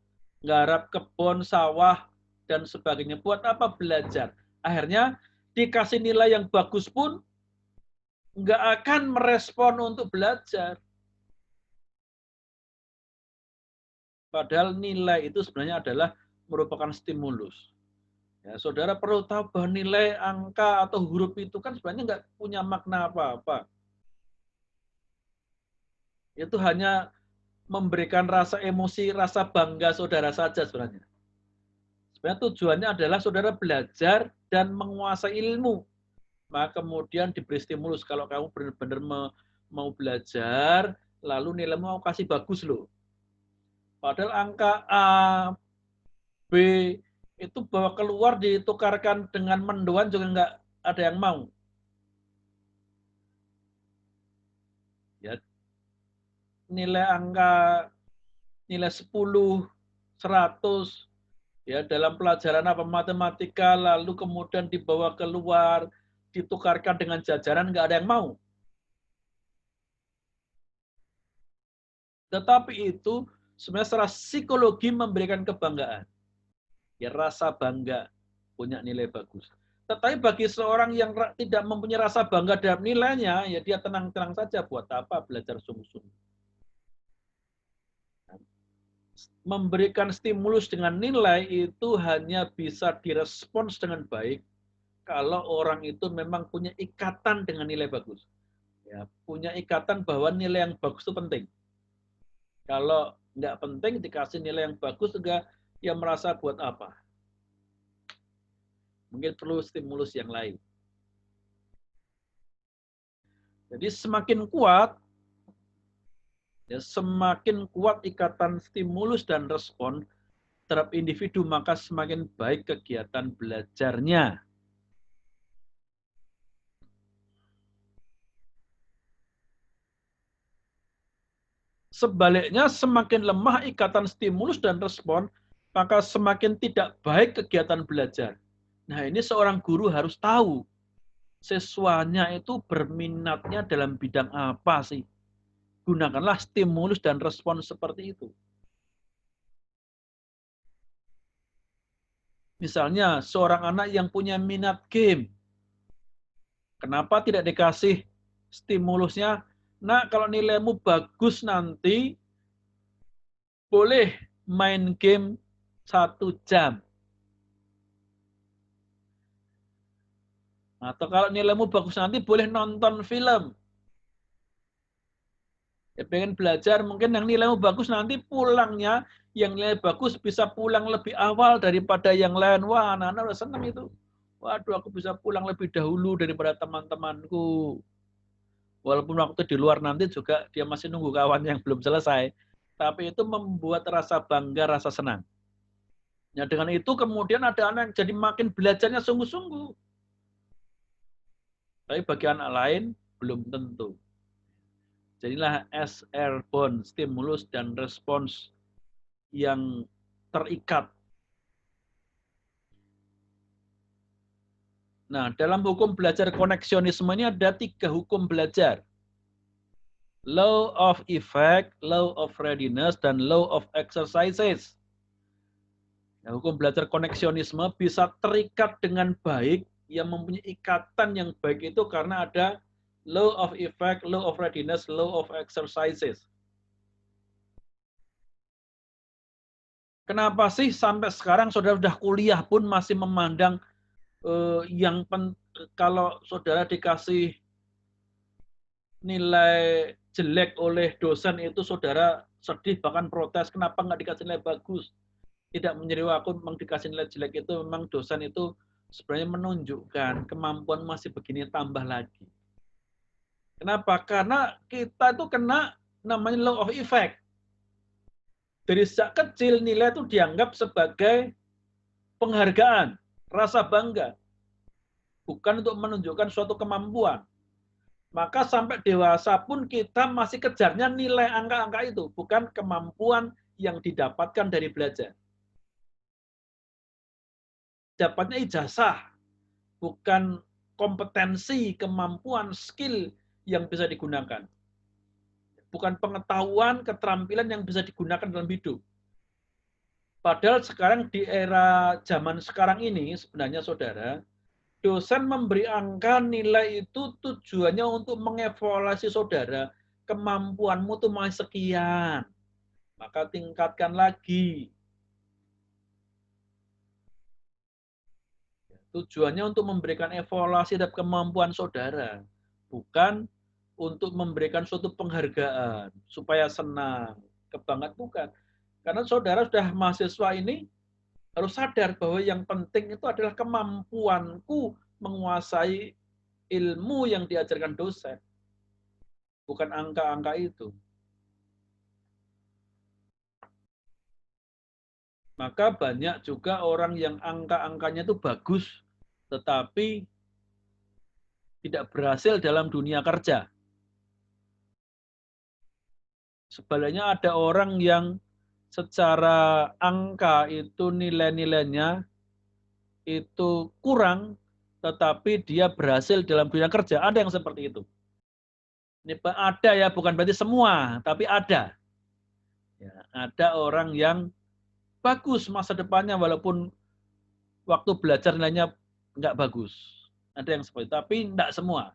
Nggarap kebun, sawah, dan sebagainya. Buat apa belajar? Akhirnya dikasih nilai yang bagus pun nggak akan merespon untuk belajar. Padahal nilai itu sebenarnya adalah merupakan stimulus. Ya, saudara perlu tahu bahwa nilai angka atau huruf itu kan sebenarnya nggak punya makna apa-apa. Itu hanya memberikan rasa emosi, rasa bangga saudara saja sebenarnya. Sebenarnya tujuannya adalah saudara belajar dan menguasai ilmu. Maka kemudian diberi stimulus. Kalau kamu benar-benar mau belajar, lalu nilaimu mau kasih bagus loh. Padahal angka A, B, itu bawa keluar ditukarkan dengan mendoan juga nggak ada yang mau. Ya, nilai angka nilai 10, 100 ya dalam pelajaran apa matematika lalu kemudian dibawa keluar ditukarkan dengan jajaran nggak ada yang mau. Tetapi itu sebenarnya secara psikologi memberikan kebanggaan. Ya rasa bangga punya nilai bagus. Tetapi bagi seorang yang tidak mempunyai rasa bangga dalam nilainya, ya dia tenang-tenang saja buat apa belajar sungguh-sungguh. Memberikan stimulus dengan nilai itu hanya bisa direspons dengan baik kalau orang itu memang punya ikatan dengan nilai bagus. Ya, punya ikatan bahwa nilai yang bagus itu penting. Kalau nggak penting dikasih nilai yang bagus juga ya merasa buat apa. Mungkin perlu stimulus yang lain. Jadi semakin kuat ya, semakin kuat ikatan stimulus dan respon terhadap individu, maka semakin baik kegiatan belajarnya. Sebaliknya, semakin lemah ikatan stimulus dan respon, maka semakin tidak baik kegiatan belajar. Nah, ini seorang guru harus tahu siswanya itu berminatnya dalam bidang apa sih. Gunakanlah stimulus dan respon seperti itu. Misalnya, seorang anak yang punya minat game, kenapa tidak dikasih stimulusnya? Nah, kalau nilaimu bagus nanti, boleh main game 1 jam. Atau kalau nilaimu bagus nanti, boleh nonton film. Ya, pengen belajar, mungkin yang nilaimu bagus nanti pulangnya, yang nilai bagus bisa pulang lebih awal daripada yang lain. Wah, anak-anak udah senang itu. Waduh, aku bisa pulang lebih dahulu daripada teman-temanku. Walaupun waktu di luar nanti juga dia masih nunggu kawan yang belum selesai. Tapi itu membuat rasa bangga, rasa senang. Ya, dengan itu kemudian ada anak yang jadi makin belajarnya sungguh-sungguh. Tapi bagi anak lain, belum tentu. Jadilah SR bond, stimulus dan respons yang terikat. Nah, dalam hukum belajar koneksionisme ini ada 3 hukum belajar. Law of effect, law of readiness, dan law of exercises. Nah, hukum belajar koneksionisme bisa terikat dengan baik, yang mempunyai ikatan yang baik itu karena ada law of effect, law of readiness, law of exercises. Kenapa sih sampai sekarang saudara sudah kuliah pun masih memandang kalau saudara dikasih nilai jelek oleh dosen itu saudara sedih bahkan protes, kenapa nggak dikasih nilai bagus? Tidak menjadi aku memang dikasih nilai jelek itu memang dosen itu sebenarnya menunjukkan kemampuan masih begini tambah lagi. Kenapa? Karena kita itu kena namanya law of effect. Dari sejak kecil nilai itu dianggap sebagai penghargaan, rasa bangga. Bukan untuk menunjukkan suatu kemampuan. Maka sampai dewasa pun kita masih kejarnya nilai angka-angka itu, bukan kemampuan yang didapatkan dari belajar. Dapatnya ijazah, bukan kompetensi, kemampuan, skill yang bisa digunakan. Bukan pengetahuan, keterampilan yang bisa digunakan dalam hidup. Padahal sekarang di era zaman sekarang ini sebenarnya saudara, dosen memberi angka nilai itu tujuannya untuk mengevaluasi saudara. Kemampuanmu tuh masih sekian. Maka tingkatkan lagi. Tujuannya untuk memberikan evaluasi terhadap kemampuan saudara. Bukan untuk memberikan suatu penghargaan. Supaya senang. Kebanggaan bukan. Karena saudara sudah mahasiswa ini harus sadar bahwa yang penting itu adalah kemampuanku menguasai ilmu yang diajarkan dosen. Bukan angka-angka itu. Maka banyak juga orang yang angka-angkanya itu bagus, tetapi tidak berhasil dalam dunia kerja. Sebaliknya ada orang yang secara angka itu nilai-nilainya itu kurang, tetapi dia berhasil dalam dunia kerja. Ada yang seperti itu. Ini ada ya, bukan berarti semua, tapi ada. Ya, ada orang yang bagus masa depannya walaupun waktu belajar nilainya nggak bagus. Ada yang seperti itu, tapi nggak semua.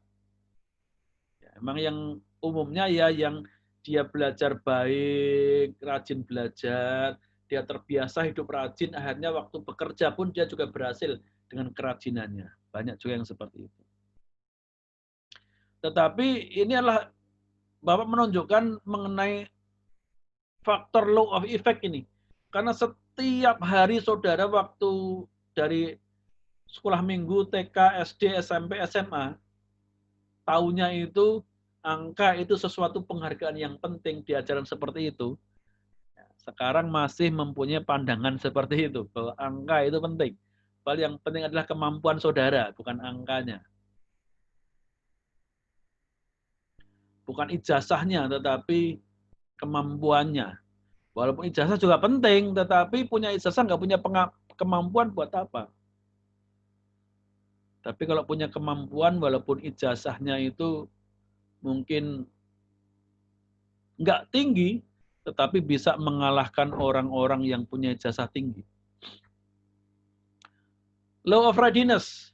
Ya, emang yang umumnya ya yang dia belajar baik, rajin belajar, dia terbiasa hidup rajin, akhirnya waktu bekerja pun dia juga berhasil dengan kerajinannya. Banyak juga yang seperti itu. Tetapi ini adalah Bapak menunjukkan mengenai faktor law of effect ini. Karena setiap hari saudara waktu dari sekolah minggu, TK, SD, SMP, SMA, tahunya itu angka itu sesuatu penghargaan yang penting di ajaran seperti itu. Sekarang masih mempunyai pandangan seperti itu, bahwa angka itu penting. Padahal yang penting adalah kemampuan saudara, bukan angkanya. Bukan ijazahnya, tetapi kemampuannya. Walaupun ijazah juga penting, tetapi punya ijazah nggak punya kemampuan buat apa? Tapi kalau punya kemampuan, walaupun ijazahnya itu mungkin nggak tinggi, tetapi bisa mengalahkan orang-orang yang punya ijazah tinggi. Law of readiness,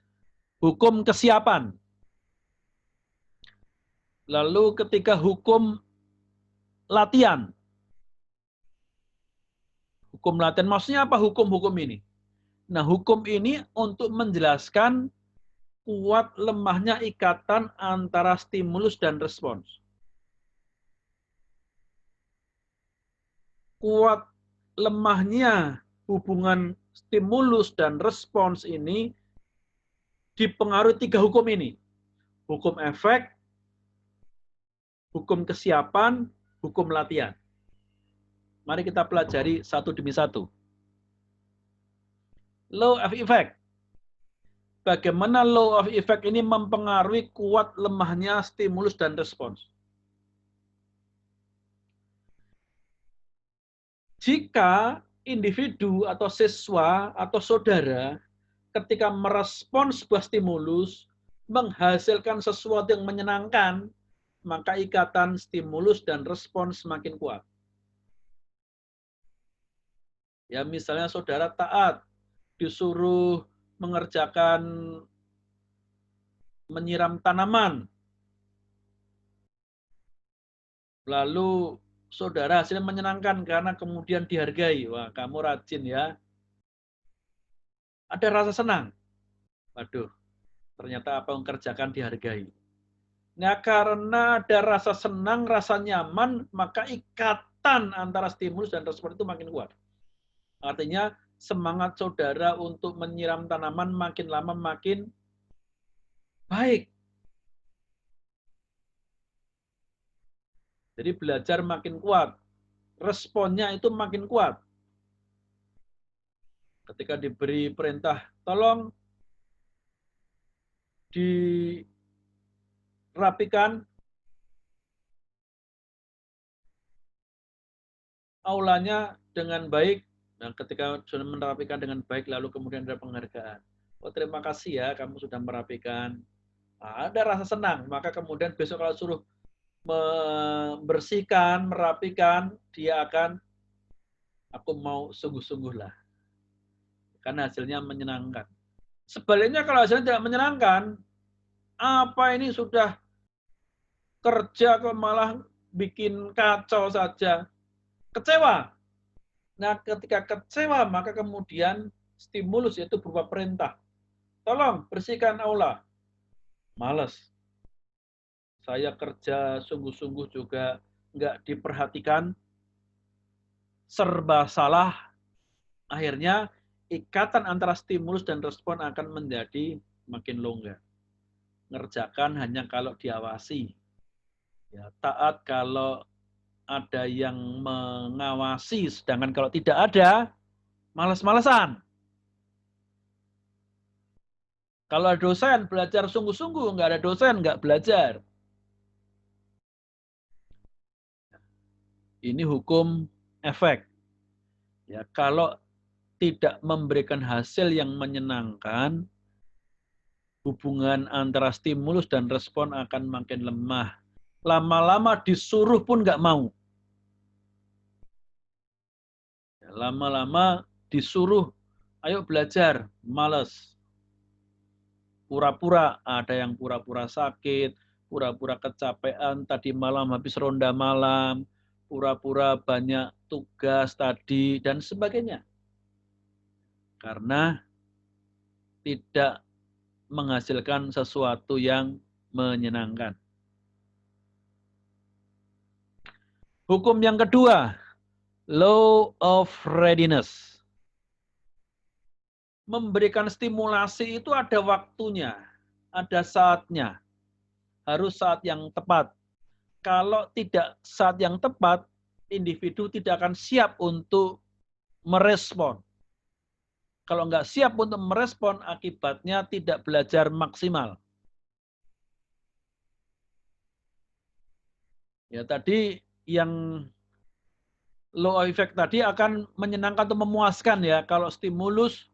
hukum kesiapan. Lalu ketika hukum latihan. Hukum latihan maksudnya apa hukum-hukum ini? Nah, hukum ini untuk menjelaskan kuat lemahnya ikatan antara stimulus dan respons. Kuat lemahnya hubungan stimulus dan respons ini dipengaruhi 3 hukum ini. Hukum efek, hukum kesiapan, hukum latihan. Mari kita pelajari satu demi satu. Law of effect. Bagaimana law of effect ini mempengaruhi kuat lemahnya stimulus dan respons. Jika individu atau siswa atau saudara ketika merespons sebuah stimulus menghasilkan sesuatu yang menyenangkan, maka ikatan stimulus dan respons semakin kuat. Ya, misalnya saudara taat, disuruh mengerjakan menyiram tanaman. Lalu saudara hasilnya menyenangkan karena kemudian dihargai. Wah, kamu rajin ya. Ada rasa senang. Waduh, ternyata apa yang kerjakan dihargai. Nah, karena ada rasa senang, rasa nyaman, maka ikatan antara stimulus dan respon itu makin kuat. Artinya semangat saudara untuk menyiram tanaman makin lama makin baik. Jadi belajar makin kuat. Responnya itu makin kuat. Ketika diberi perintah, tolong dirapikan aulanya dengan baik. Nah, ketika sudah merapikan dengan baik, lalu kemudian ada penghargaan. Oh, terima kasih ya, kamu sudah merapikan. Nah, ada rasa senang, maka kemudian besok kalau suruh membersihkan, merapikan, dia akan, aku mau sungguh-sungguh lah. Karena hasilnya menyenangkan. Sebaliknya kalau hasilnya tidak menyenangkan, apa ini sudah kerja kok malah bikin kacau saja. Kecewa. Nah, ketika kecewa, maka kemudian stimulus yaitu berupa perintah. Tolong bersihkan aula. Males. Saya kerja sungguh-sungguh juga nggak diperhatikan. Serba salah. Akhirnya ikatan antara stimulus dan respon akan menjadi makin longgar. Ngerjakan hanya kalau diawasi. Ya, taat kalau ada yang mengawasi, sedangkan kalau tidak ada, malas-malasan. Kalau ada dosen, belajar sungguh-sungguh, nggak ada dosen, nggak belajar. Ini hukum efek. Ya, kalau tidak memberikan hasil yang menyenangkan, hubungan antara stimulus dan respon akan makin lemah. Lama-lama disuruh pun nggak mau. Lama-lama disuruh, ayo belajar, males. Pura-pura, ada yang pura-pura sakit, pura-pura kecapean, tadi malam habis ronda malam, pura-pura banyak tugas tadi, dan sebagainya. Karena tidak menghasilkan sesuatu yang menyenangkan. Hukum yang kedua, law of readiness. Memberikan stimulasi itu ada waktunya, ada saatnya. Harus saat yang tepat. Kalau tidak saat yang tepat, individu tidak akan siap untuk merespon. Kalau nggak siap untuk merespon, akibatnya tidak belajar maksimal. Ya tadi yang Law of effect tadi akan menyenangkan atau memuaskan ya kalau stimulus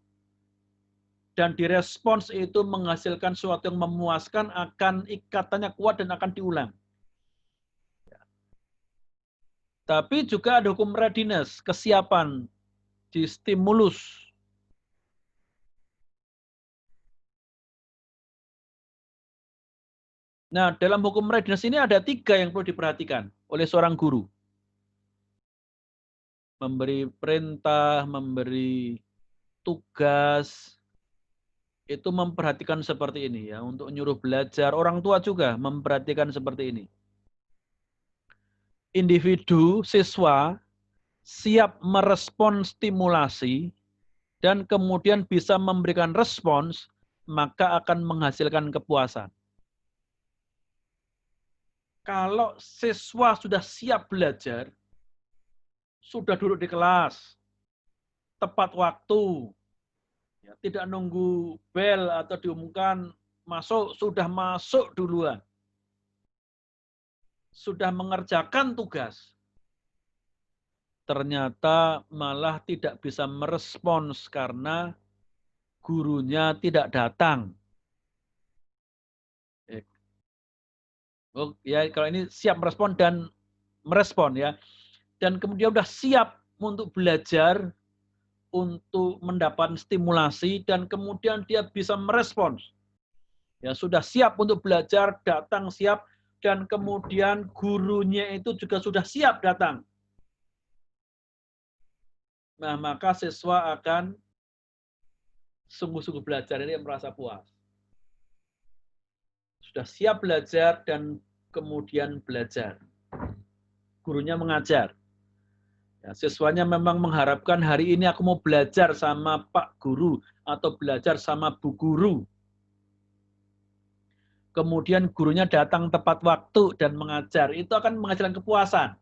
dan direspons itu menghasilkan sesuatu yang memuaskan, akan ikatannya kuat dan akan diulang. Tapi juga ada hukum readiness, kesiapan di stimulus. Nah, dalam hukum readiness ini ada 3 yang perlu diperhatikan oleh seorang guru. Memberi perintah, memberi tugas, itu memperhatikan seperti ini ya. Untuk nyuruh belajar, orang tua juga memperhatikan seperti ini. Individu, siswa, siap merespon stimulasi, dan kemudian bisa memberikan respons, maka akan menghasilkan kepuasan. Kalau siswa sudah siap belajar, sudah duduk di kelas, tepat waktu, ya, tidak nunggu bel atau diumumkan masuk, sudah masuk duluan. Sudah mengerjakan tugas. Ternyata malah tidak bisa merespons karena gurunya tidak datang. Oh, ya, kalau ini siap merespon dan merespon ya. Dan kemudian sudah siap untuk belajar, untuk mendapat stimulasi, dan kemudian dia bisa merespons. Ya, sudah siap untuk belajar, datang siap, dan kemudian gurunya itu juga sudah siap datang. Nah, maka siswa akan sungguh-sungguh belajar, ini merasa puas. Sudah siap belajar dan kemudian belajar. Gurunya mengajar. Ya, siswanya memang mengharapkan hari ini aku mau belajar sama Pak Guru atau belajar sama Bu Guru. Kemudian gurunya datang tepat waktu dan mengajar. Itu akan menghasilkan kepuasan.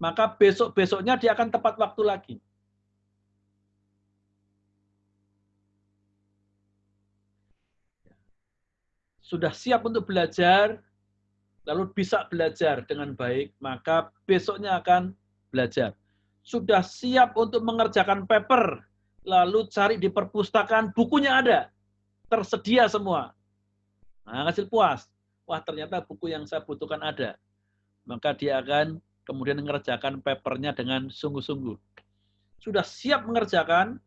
Maka besok-besoknya dia akan tepat waktu lagi. Sudah siap untuk belajar, lalu bisa belajar dengan baik, maka besoknya akan belajar. Sudah siap untuk mengerjakan paper, lalu cari di perpustakaan, bukunya ada, tersedia semua. Nah, hasil puas. Wah, ternyata buku yang saya butuhkan ada. Maka dia akan kemudian mengerjakan papernya dengan sungguh-sungguh. Sudah siap mengerjakan,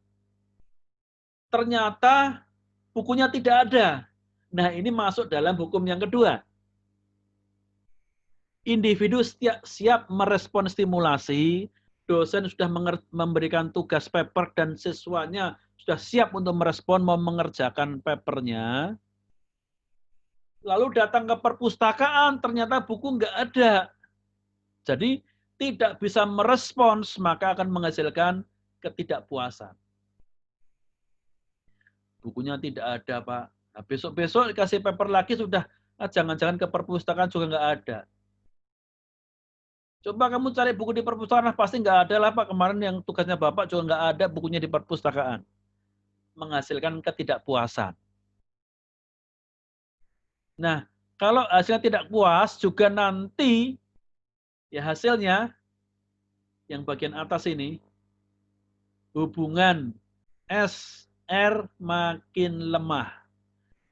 ternyata bukunya tidak ada. Nah, ini masuk dalam hukum yang kedua. Individu siap merespon stimulasi, dosen sudah memberikan tugas paper dan siswanya sudah siap untuk merespon, mau mengerjakan papernya. Lalu datang ke perpustakaan, ternyata buku nggak ada. Jadi tidak bisa merespons, maka akan menghasilkan ketidakpuasan. Bukunya tidak ada, Pak. Nah, besok-besok dikasih paper lagi sudah, jangan-jangan ke perpustakaan juga nggak ada. Coba kamu cari buku di perpustakaan, pasti nggak ada lah Pak. Kemarin yang tugasnya Bapak juga nggak ada bukunya di perpustakaan. Menghasilkan ketidakpuasan. Nah, kalau hasilnya tidak puas, juga nanti ya hasilnya, yang bagian atas ini, hubungan SR makin lemah.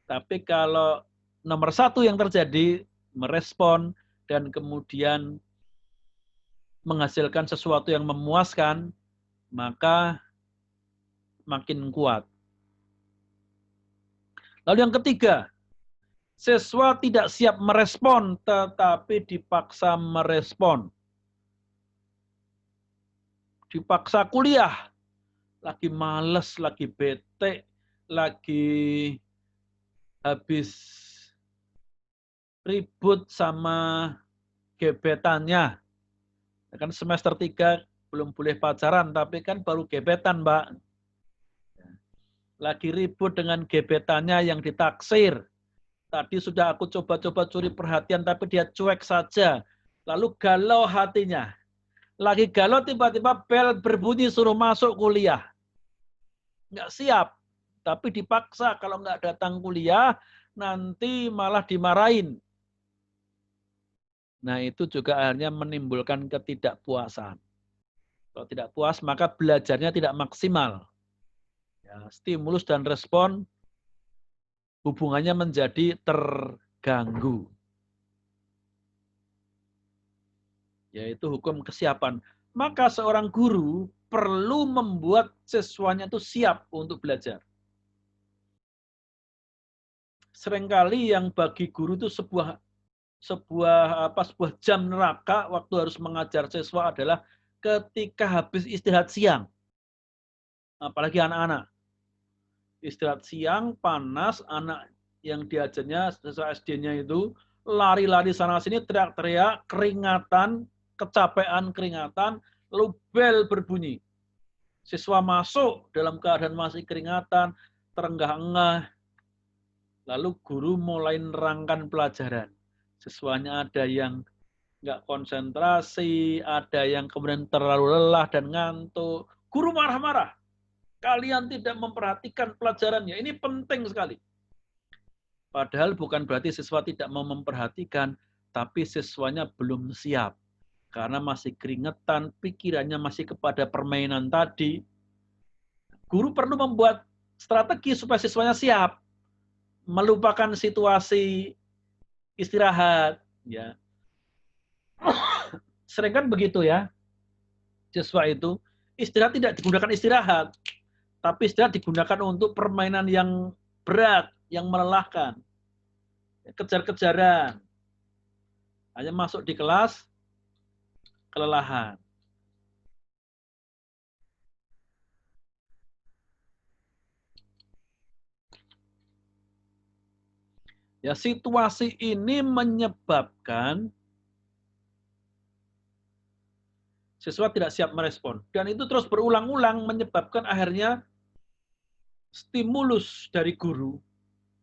Tapi kalau nomor 1 yang terjadi, merespon dan kemudian menghasilkan sesuatu yang memuaskan, maka makin kuat. Lalu yang ketiga, siswa tidak siap merespon, tetapi dipaksa merespon. Dipaksa kuliah, lagi males, lagi bete, lagi habis ribut sama gebetannya. Kan semester 3 belum boleh pacaran, tapi kan baru gebetan, Mbak. Lagi ribut dengan gebetannya yang ditaksir. Tadi sudah aku coba-coba curi perhatian, tapi dia cuek saja. Lalu galau hatinya. Lagi galau, tiba-tiba bel berbunyi suruh masuk kuliah. Nggak siap, tapi dipaksa. Kalau nggak datang kuliah, nanti malah dimarahin. Nah, itu juga akhirnya menimbulkan ketidakpuasan. Kalau tidak puas, maka belajarnya tidak maksimal. Ya, stimulus dan respon hubungannya menjadi terganggu. Yaitu hukum kesiapan. Maka seorang guru perlu membuat siswanya itu siap untuk belajar. Seringkali yang bagi guru itu sebuah jam neraka waktu harus mengajar siswa adalah ketika habis istirahat siang. Apalagi anak-anak. Istirahat siang, panas, anak yang diajarnya, siswa SD-nya itu, lari-lari sana-sini, teriak-teriak, keringatan, kecapean, keringatan, lalu bel berbunyi. Siswa masuk dalam keadaan masih keringatan, terengah-engah, lalu guru mulai nerangkan pelajaran. Siswanya ada yang nggak konsentrasi, ada yang kemudian terlalu lelah dan ngantuk. Guru marah-marah. Kalian tidak memperhatikan pelajarannya. Ini penting sekali. Padahal bukan berarti siswa tidak mau memperhatikan, tapi siswanya belum siap. Karena masih keringetan, pikirannya masih kepada permainan tadi. Guru perlu membuat strategi supaya siswanya siap. Melupakan situasi istirahat. Ya. Sering kan begitu ya. Siswa itu istirahat tidak digunakan istirahat. Tapi istirahat digunakan untuk permainan yang berat, yang melelahkan. Kejar-kejaran. Hanya masuk di kelas, kelelahan. Ya, situasi ini menyebabkan siswa tidak siap merespon. Dan itu terus berulang-ulang menyebabkan akhirnya stimulus dari guru,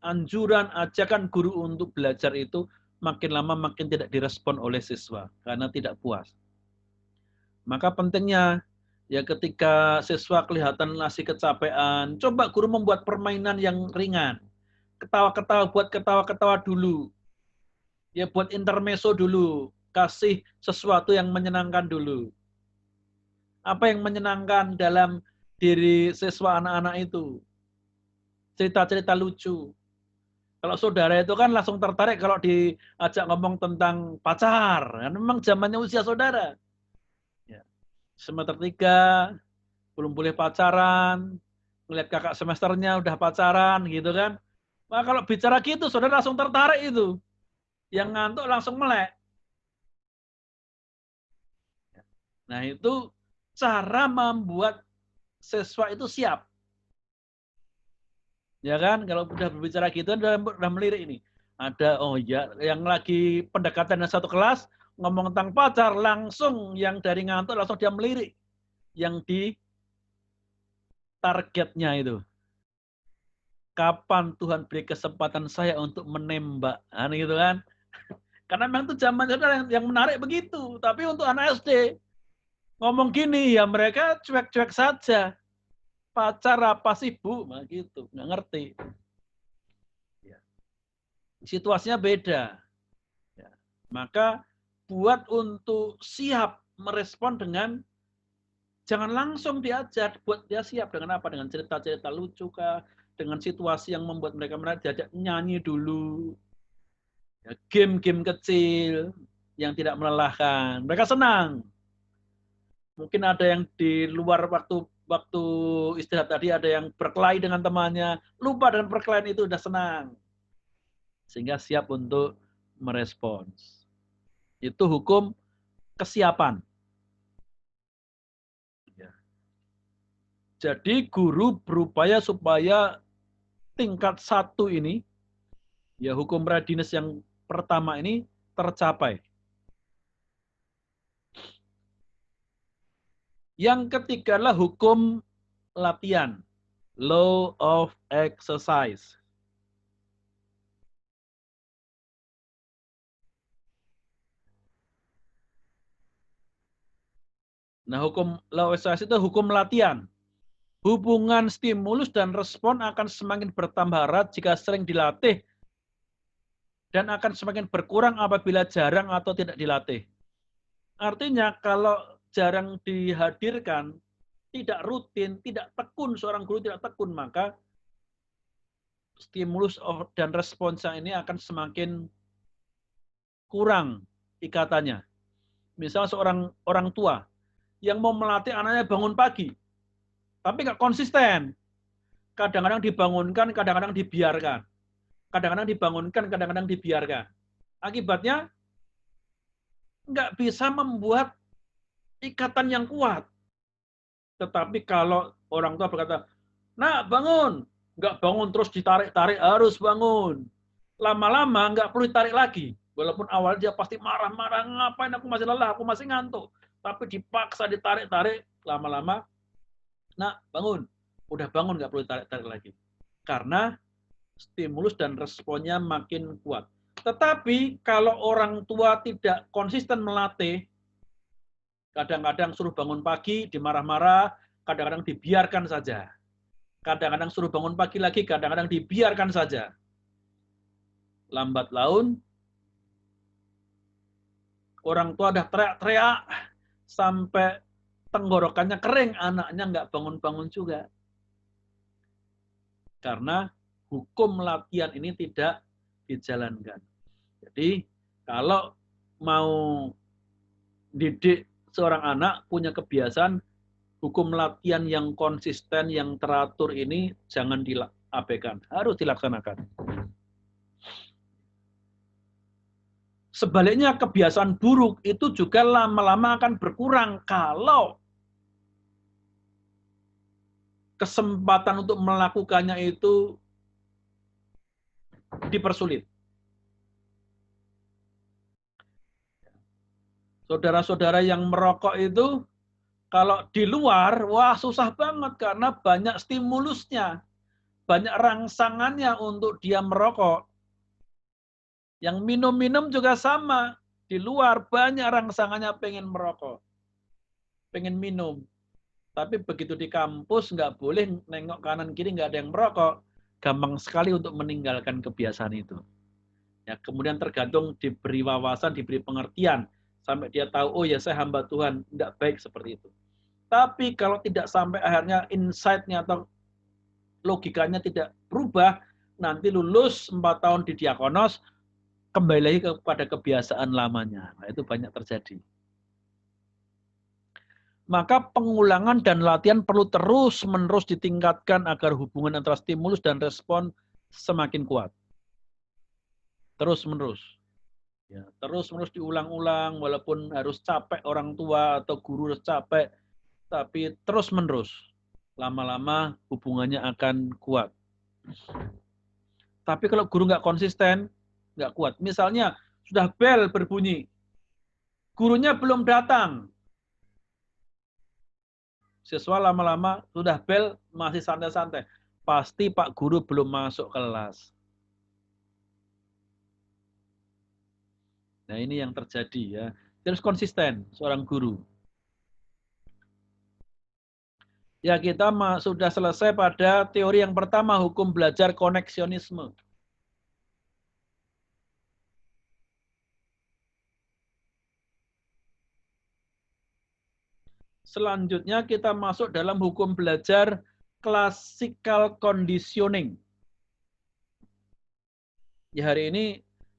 anjuran, ajakan guru untuk belajar itu makin lama makin tidak direspon oleh siswa karena tidak puas. Maka pentingnya ya ketika siswa kelihatan masih kecapean, coba guru membuat permainan yang ringan. Ketawa-ketawa, buat ketawa-ketawa dulu. Ya buat intermezzo dulu. Kasih sesuatu yang menyenangkan dulu. Apa yang menyenangkan dalam diri siswa anak-anak itu? Cerita-cerita lucu. Kalau saudara itu kan langsung tertarik kalau diajak ngomong tentang pacar. Kan memang zamannya usia saudara. Ya. Semester 3, belum boleh pacaran. Melihat kakak semesternya udah pacaran gitu kan. Nah, kalau bicara gitu, saudara langsung tertarik itu. Yang ngantuk langsung melek. Nah, itu cara membuat siswa itu siap. Ya kan, kalau udah berbicara gitu, udah melirik ini. Ada, oh ya, yang lagi pendekatan dengan satu kelas, ngomong tentang pacar, langsung yang dari ngantuk, langsung dia melirik. Yang di targetnya itu. Kapan Tuhan beri kesempatan saya untuk menembak? Nah, gitu kan. Karena memang itu zaman saudara yang menarik begitu. Tapi untuk anak SD, ngomong gini, ya mereka cuek-cuek saja. Pacar apa sih, Bu? Nah, gitu. Nggak ngerti. Ya. Situasinya beda. Ya. Maka buat untuk siap merespon dengan jangan langsung diajar, buat dia siap dengan apa? Dengan cerita-cerita lucu kah? Dengan situasi yang membuat mereka diajak nyanyi dulu. Ya, game-game kecil yang tidak melelahkan. Mereka senang. Mungkin ada yang di luar waktu istirahat tadi ada yang berkelahi dengan temannya, lupa dengan perkelahian itu udah senang. Sehingga siap untuk merespons. Itu hukum kesiapan. Ya. Jadi guru berupaya supaya tingkat 1 ini, ya hukum readiness yang pertama ini tercapai. Yang ketiga adalah hukum latihan, law of exercise. Nah, hukum law of exercise itu hukum latihan. Hubungan stimulus dan respon akan semakin bertambah erat jika sering dilatih dan akan semakin berkurang apabila jarang atau tidak dilatih. Artinya kalau jarang dihadirkan, tidak rutin, tidak tekun, seorang guru tidak tekun, maka stimulus dan responsnya ini akan semakin kurang ikatannya. Misal seorang orang tua yang mau melatih anaknya bangun pagi, tapi nggak konsisten. Kadang-kadang dibangunkan, kadang-kadang dibiarkan. Kadang-kadang dibangunkan, kadang-kadang dibiarkan. Akibatnya nggak bisa membuat ikatan yang kuat. Tetapi kalau orang tua berkata, "Nak, bangun." Nggak bangun terus ditarik-tarik, harus bangun. Lama-lama nggak perlu ditarik lagi. Walaupun awalnya dia pasti marah-marah, ngapain aku masih lelah, aku masih ngantuk. Tapi dipaksa ditarik-tarik, lama-lama, "Nak, bangun." Udah bangun, nggak perlu ditarik-tarik lagi. Karena stimulus dan responnya makin kuat. Tetapi kalau orang tua tidak konsisten melatih, kadang-kadang suruh bangun pagi, dimarah-marah, kadang-kadang dibiarkan saja. Kadang-kadang suruh bangun pagi lagi, kadang-kadang dibiarkan saja. Lambat laun, orang tua udah teriak-teriak, sampai tenggorokannya kering, anaknya nggak bangun-bangun juga. Karena hukum latihan ini tidak dijalankan. Jadi, kalau mau didik seorang anak punya kebiasaan, hukum latihan yang konsisten, yang teratur ini jangan diabaikan, harus dilaksanakan. Sebaliknya kebiasaan buruk itu juga lama-lama akan berkurang kalau kesempatan untuk melakukannya itu dipersulit. Saudara-saudara yang merokok itu kalau di luar, wah susah banget karena banyak stimulusnya, banyak rangsangannya untuk dia merokok. Yang minum-minum juga sama. Di luar banyak rangsangannya pengen merokok. Pengen minum. Tapi begitu di kampus nggak boleh nengok kanan kiri nggak ada yang merokok. Gampang sekali untuk meninggalkan kebiasaan itu. Ya, kemudian tergantung diberi wawasan, diberi pengertian. Sampai dia tahu, oh ya saya hamba Tuhan. Nggak baik seperti itu. Tapi kalau tidak sampai akhirnya insight-nya atau logikanya tidak berubah, nanti lulus 4 tahun di diakonos, kembali lagi kepada kebiasaan lamanya. Nah, itu banyak terjadi. Maka pengulangan dan latihan perlu terus-menerus ditingkatkan agar hubungan antara stimulus dan respon semakin kuat. Terus-menerus. Ya, terus-menerus diulang-ulang, walaupun harus capek orang tua atau guru harus capek, tapi terus-menerus. Lama-lama hubungannya akan kuat. Tapi kalau guru nggak konsisten, nggak kuat. Misalnya sudah bel berbunyi, gurunya belum datang. Siswa lama-lama sudah bel masih santai-santai. Pasti Pak Guru belum masuk kelas. Nah ini yang terjadi ya. Terus konsisten seorang guru. Ya kita sudah selesai pada teori yang pertama, hukum belajar koneksionisme. Selanjutnya kita masuk dalam hukum belajar classical conditioning. Ya hari ini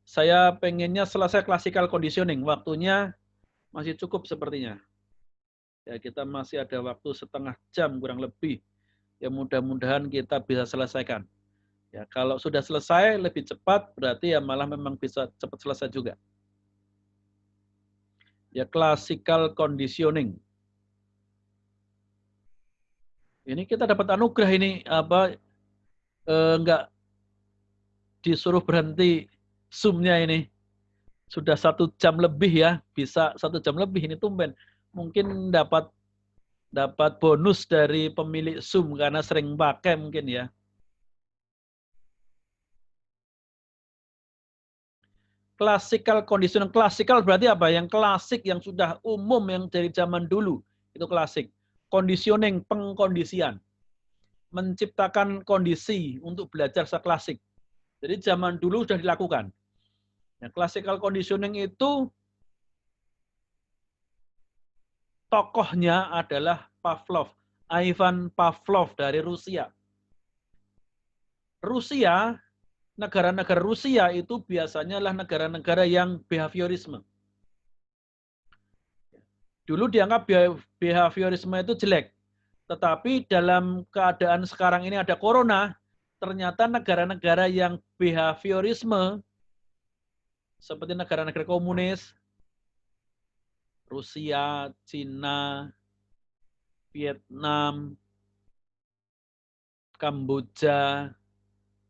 saya pengennya selesai classical conditioning. Waktunya masih cukup sepertinya. Ya kita masih ada waktu setengah jam kurang lebih. Ya mudah-mudahan kita bisa selesaikan. Ya kalau sudah selesai lebih cepat berarti ya malah memang bisa cepat selesai juga. Ya classical conditioning. Ini kita dapat anugerah ini enggak disuruh berhenti Zoom-nya ini. Sudah 1 jam lebih ya, bisa 1 jam lebih ini tumben. Mungkin dapat bonus dari pemilik Zoom karena sering pakai mungkin ya. Classical conditioning. Classical berarti apa? Yang klasik, yang sudah umum, yang dari zaman dulu. Itu klasik. Conditioning, pengkondisian. Menciptakan kondisi untuk belajar secara klasik. Jadi zaman dulu sudah dilakukan. Nah, classical conditioning itu tokohnya adalah Pavlov, Ivan Pavlov dari Rusia. Rusia, negara-negara Rusia itu biasanya adalah negara-negara yang behaviorisme. Dulu dianggap behaviorisme itu jelek. Tetapi dalam keadaan sekarang ini ada corona, ternyata negara-negara yang behaviorisme, seperti negara-negara komunis, Rusia, Cina, Vietnam, Kamboja,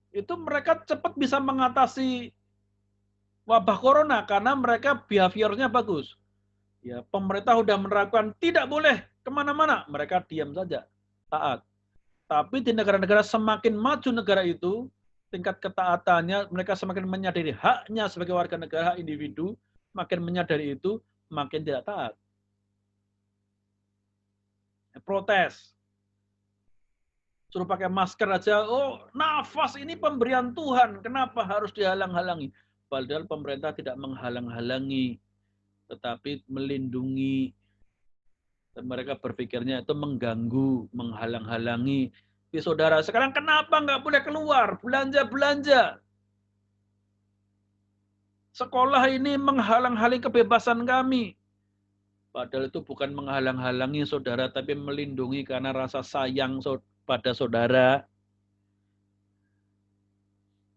itu mereka cepat bisa mengatasi wabah corona karena mereka behaviornya bagus. Ya, pemerintah sudah menerapkan tidak boleh kemana-mana, mereka diam saja, taat. Tapi di negara-negara semakin maju negara itu, tingkat ketaatannya, mereka semakin menyadari haknya sebagai warga negara, hak individu, makin menyadari itu, makin tidak taat. Protes. Suruh pakai masker aja, oh nafas ini pemberian Tuhan, kenapa harus dihalang-halangi? Padahal pemerintah tidak menghalang-halangi, tetapi melindungi. Dan mereka berpikirnya itu mengganggu, menghalang-halangi. Tapi saudara, sekarang kenapa nggak boleh keluar? Belanja-belanja. Sekolah ini menghalang-halangi kebebasan kami. Padahal itu bukan menghalang-halangi saudara, tapi melindungi karena rasa sayang pada saudara.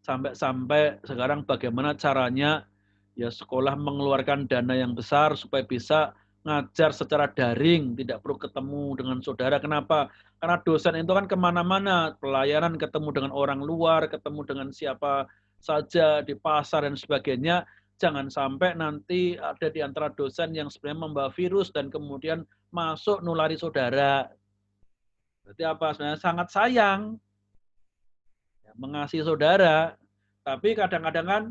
Sampai-sampai sekarang bagaimana caranya ya sekolah mengeluarkan dana yang besar supaya bisa ngajar secara daring, tidak perlu ketemu dengan saudara. Kenapa? Karena dosen itu kan kemana-mana, pelayanan ketemu dengan orang luar, ketemu dengan siapa saja di pasar dan sebagainya. Jangan sampai nanti ada di antara dosen yang sebenarnya membawa virus dan kemudian masuk nulari saudara. Berarti apa? Sebenarnya sangat sayang, mengasihi saudara, tapi kadang-kadang kan,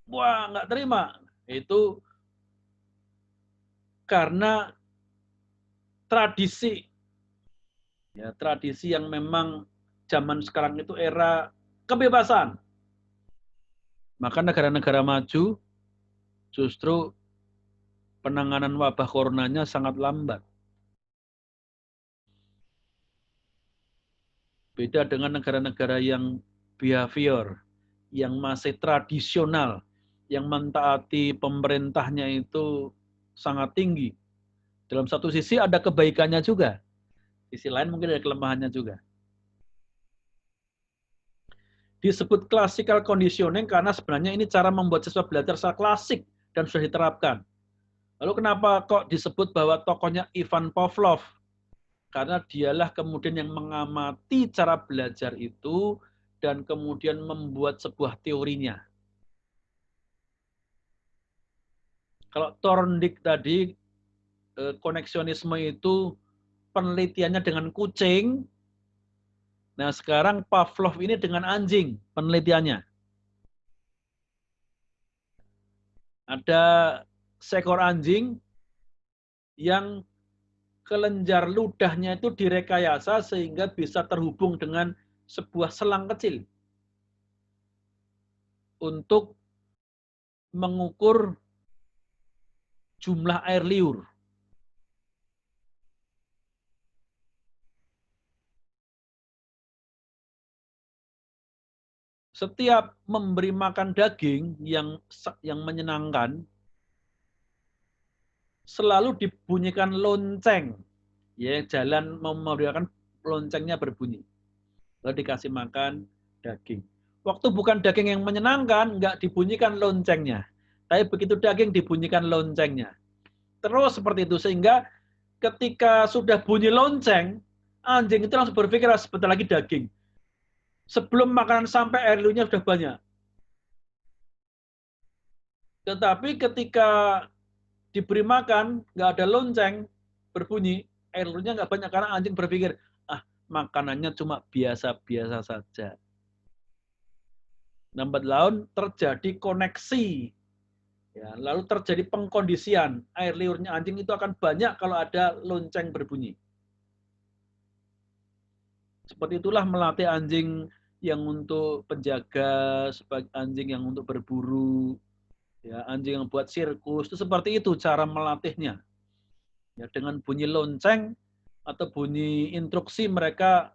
wah nggak terima. Itu karena tradisi, ya tradisi yang memang zaman sekarang itu era kebebasan. Maka negara-negara maju justru penanganan wabah coronanya sangat lambat. Beda dengan negara-negara yang behavior, yang masih tradisional, yang mentaati pemerintahnya itu sangat tinggi. Dalam satu sisi ada kebaikannya juga, sisi lain mungkin ada kelemahannya juga. Disebut classical conditioning karena sebenarnya ini cara membuat siswa belajar secara klasik dan sudah diterapkan. Lalu kenapa kok disebut bahwa tokohnya Ivan Pavlov? Karena dialah kemudian yang mengamati cara belajar itu dan kemudian membuat sebuah teorinya. Kalau Thorndike tadi, koneksionisme itu penelitiannya dengan kucing. Nah sekarang Pavlov ini dengan anjing penelitiannya. Ada seekor anjing yang kelenjar ludahnya itu direkayasa sehingga bisa terhubung dengan sebuah selang kecil untuk mengukur jumlah air liur. Setiap memberi makan daging yang menyenangkan, selalu dibunyikan lonceng. Ya, jalan memberikan loncengnya berbunyi. Lalu dikasih makan daging. Waktu bukan daging yang menyenangkan, nggak dibunyikan loncengnya. Tapi begitu daging dibunyikan loncengnya. Terus seperti itu, sehingga ketika sudah bunyi lonceng, anjing itu langsung berpikir sebentar lagi daging. Sebelum makanan sampai air liurnya sudah banyak. Tetapi ketika diberi makan, nggak ada lonceng berbunyi, air liurnya nggak banyak karena anjing berpikir, ah makanannya cuma biasa-biasa saja. Lambat laun terjadi koneksi, ya, lalu terjadi pengkondisian. Air liurnya anjing itu akan banyak kalau ada lonceng berbunyi. Seperti itulah melatih anjing yang untuk penjaga, sebagai anjing yang untuk berburu. Ya, anjing yang buat sirkus itu seperti itu cara melatihnya. Ya, dengan bunyi lonceng atau bunyi instruksi mereka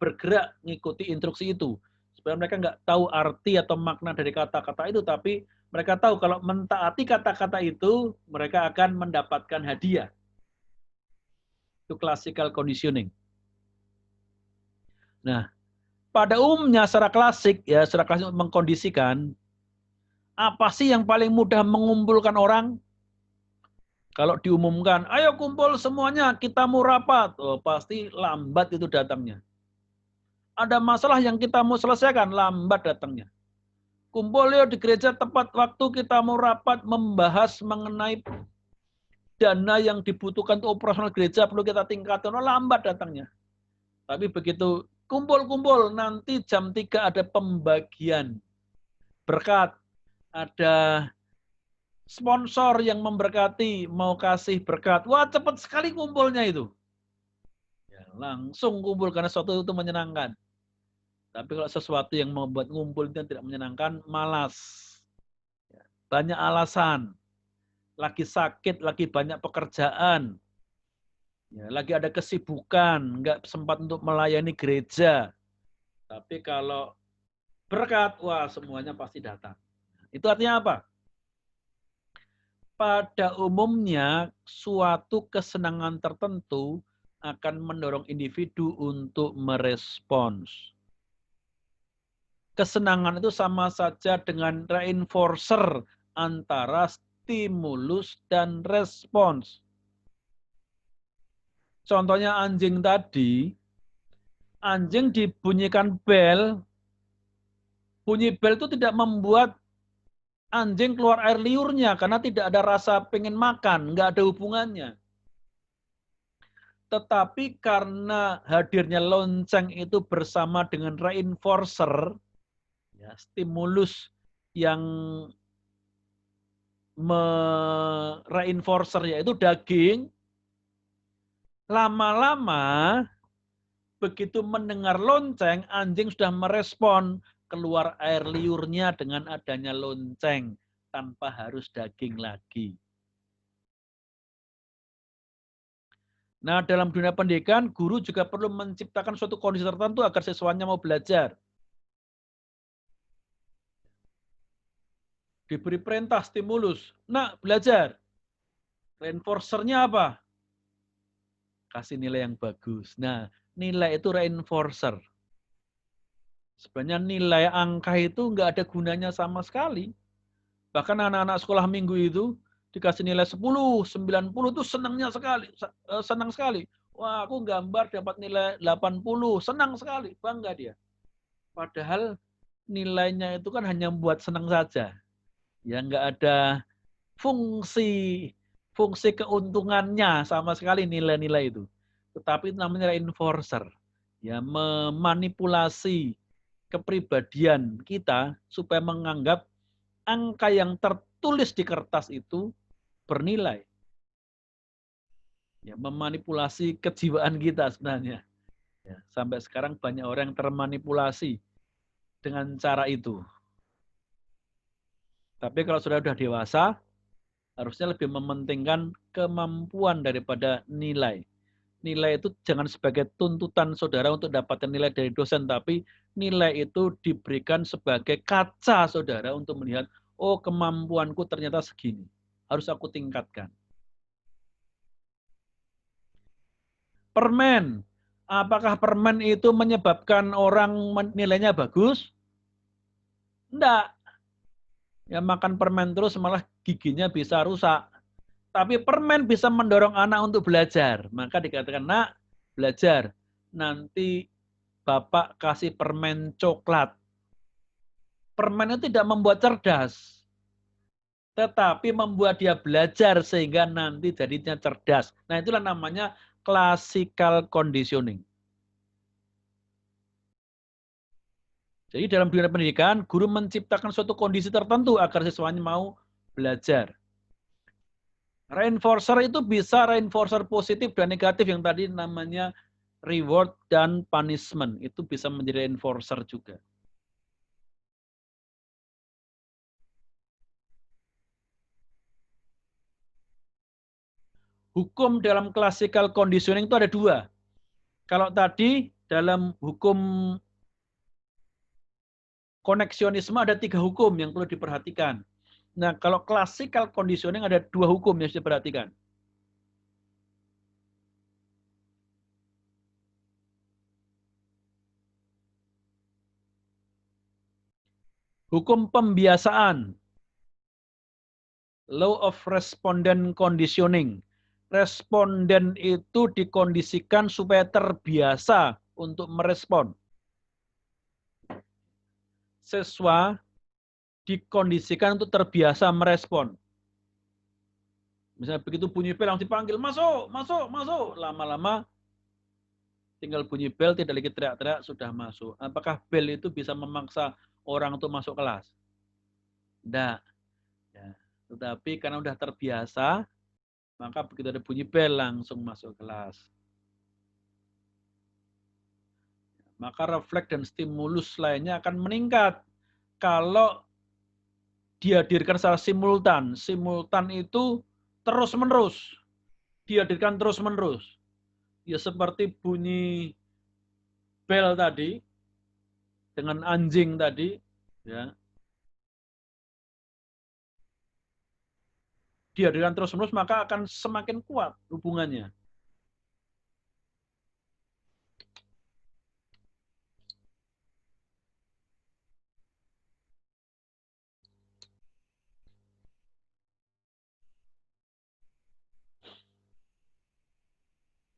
bergerak ngikuti instruksi itu. Supaya mereka nggak tahu arti atau makna dari kata-kata itu, tapi mereka tahu kalau mentaati kata-kata itu, mereka akan mendapatkan hadiah. Itu classical conditioning. Nah, pada umumnya secara klasik, ya secara klasik mengkondisikan, apa sih yang paling mudah mengumpulkan orang? Kalau diumumkan, ayo kumpul semuanya, kita mau rapat. Oh, pasti lambat itu datangnya. Ada masalah yang kita mau selesaikan, lambat datangnya. Kumpul yuk di gereja tepat waktu kita mau rapat membahas mengenai dana yang dibutuhkan untuk operasional gereja perlu kita tingkatkan. Oh, lambat datangnya. Tapi begitu kumpul-kumpul, nanti jam 3 ada pembagian berkat. Ada sponsor yang memberkati, mau kasih berkat. Wah, cepat sekali kumpulnya itu. Ya, langsung kumpul karena sesuatu itu menyenangkan. Tapi kalau sesuatu yang membuat ngumpul itu tidak menyenangkan, malas. Banyak alasan. Lagi sakit, lagi banyak pekerjaan. Ya, lagi ada kesibukan, nggak sempat untuk melayani gereja. Tapi kalau berkat, wah semuanya pasti datang. Itu artinya apa? Pada umumnya, suatu kesenangan tertentu akan mendorong individu untuk merespons. Kesenangan itu sama saja dengan reinforcer antara stimulus dan respons. Contohnya anjing tadi, anjing dibunyikan bel, bunyi bel itu tidak membuat anjing keluar air liurnya karena tidak ada rasa pengen makan, nggak ada hubungannya. Tetapi karena hadirnya lonceng itu bersama dengan reinforcer, ya, stimulus yang reinforcer yaitu daging, lama-lama begitu mendengar lonceng, anjing sudah merespon keluar air liurnya dengan adanya lonceng tanpa harus daging lagi. Nah, dalam dunia pendidikan, guru juga perlu menciptakan suatu kondisi tertentu agar siswanya mau belajar. Diberi perintah, stimulus. Nah, belajar. Reinforcernya apa? Kasih nilai yang bagus. Nah, nilai itu reinforcer. Sebenarnya nilai angka itu nggak ada gunanya sama sekali. Bahkan anak-anak sekolah minggu itu dikasih nilai 10, 90 itu senangnya sekali. Senang sekali. Wah, aku gambar dapat nilai 80, senang sekali, bangga dia. Padahal nilainya itu kan hanya buat senang saja. Ya nggak ada fungsi keuntungannya sama sekali nilai-nilai itu. Tetapi itu namanya reinforcer. Ya, memanipulasi kepribadian kita supaya menganggap angka yang tertulis di kertas itu bernilai. Ya, memanipulasi kejiwaan kita sebenarnya. Ya, sampai sekarang banyak orang yang termanipulasi dengan cara itu. Tapi kalau sudah dewasa, harusnya lebih mementingkan kemampuan daripada nilai. Nilai itu jangan sebagai tuntutan saudara untuk dapatkan nilai dari dosen, tapi nilai itu diberikan sebagai kaca saudara untuk melihat, oh kemampuanku ternyata segini, harus aku tingkatkan. Permen, apakah permen itu menyebabkan orang nilainya bagus? Enggak. Ya makan permen terus malah giginya bisa rusak. Tapi permen bisa mendorong anak untuk belajar. Maka dikatakan, nak, belajar. Nanti Bapak kasih permen coklat. Permen itu tidak membuat cerdas. Tetapi membuat dia belajar sehingga nanti jadinya cerdas. Nah itulah namanya classical conditioning. Jadi dalam dunia pendidikan, guru menciptakan suatu kondisi tertentu agar siswanya mau belajar. Reinforcer itu bisa reinforcer positif dan negatif yang tadi namanya reward dan punishment. Itu bisa menjadi reinforcer juga. Hukum dalam classical conditioning itu ada dua. Kalau tadi dalam hukum koneksionisme ada 3 hukum yang perlu diperhatikan. Nah, kalau classical conditioning ada 2 hukum yang harus diperhatikan. Hukum pembiasaan. Law of respondent conditioning. Responden itu dikondisikan supaya terbiasa untuk merespon. Siswa dikondisikan untuk terbiasa merespon. Misalnya begitu bunyi bel langsung dipanggil, masuk, masuk, masuk. Lama-lama tinggal bunyi bel, tidak lagi teriak-teriak, sudah masuk. Apakah bel itu bisa memaksa orang untuk masuk kelas? Tidak. Ya. Tetapi karena sudah terbiasa, maka begitu ada bunyi bel langsung masuk kelas. Maka refleks dan stimulus lainnya akan meningkat. Kalau dihadirkan secara simultan. Simultan itu terus-menerus. Dihadirkan terus-menerus. Ya seperti bunyi bel tadi, dengan anjing tadi, ya. Dihadirkan terus-menerus, maka akan semakin kuat hubungannya.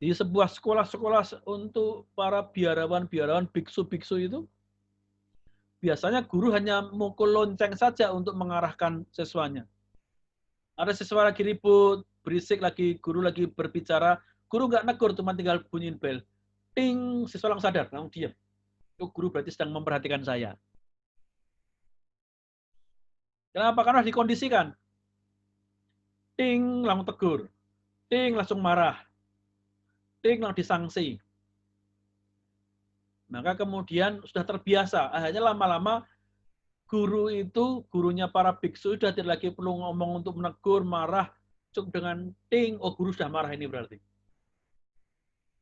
Di sebuah sekolah-sekolah untuk para biarawan-biarawan, biksu-biksu itu, biasanya guru hanya mukul lonceng saja untuk mengarahkan siswanya. Ada siswa lagi ribut, berisik lagi, guru lagi berbicara, guru nggak negur, cuma tinggal bunyiin bel. Ting, siswa langsung sadar, langsung diam. Itu guru berarti sedang memperhatikan saya. Kenapa? Karena dikondisikan. Ting, langsung tegur. Ting, langsung marah. Ting, langsung disangsi. Maka kemudian sudah terbiasa. Akhirnya lama-lama guru itu, gurunya para biksu sudah tidak lagi perlu ngomong untuk menegur, marah. Cukup dengan ting, oh guru sudah marah ini berarti.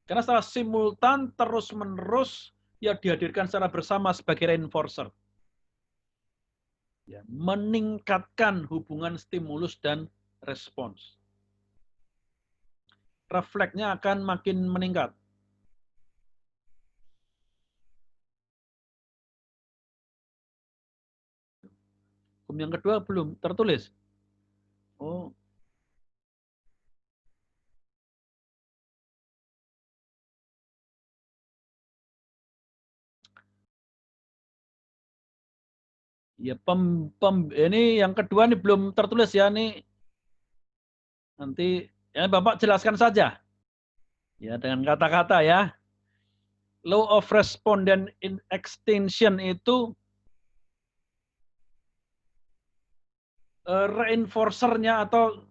Karena secara simultan terus-menerus ya dihadirkan secara bersama sebagai reinforcer. Ya, meningkatkan hubungan stimulus dan respons. Refleksnya akan makin meningkat. Hukum yang kedua belum tertulis. Oh. Ya, ini yang kedua ini belum tertulis ya, ini nanti ya Bapak jelaskan saja. Ya, dengan kata-kata ya. Law of respondent in extinction itu reinforcernya atau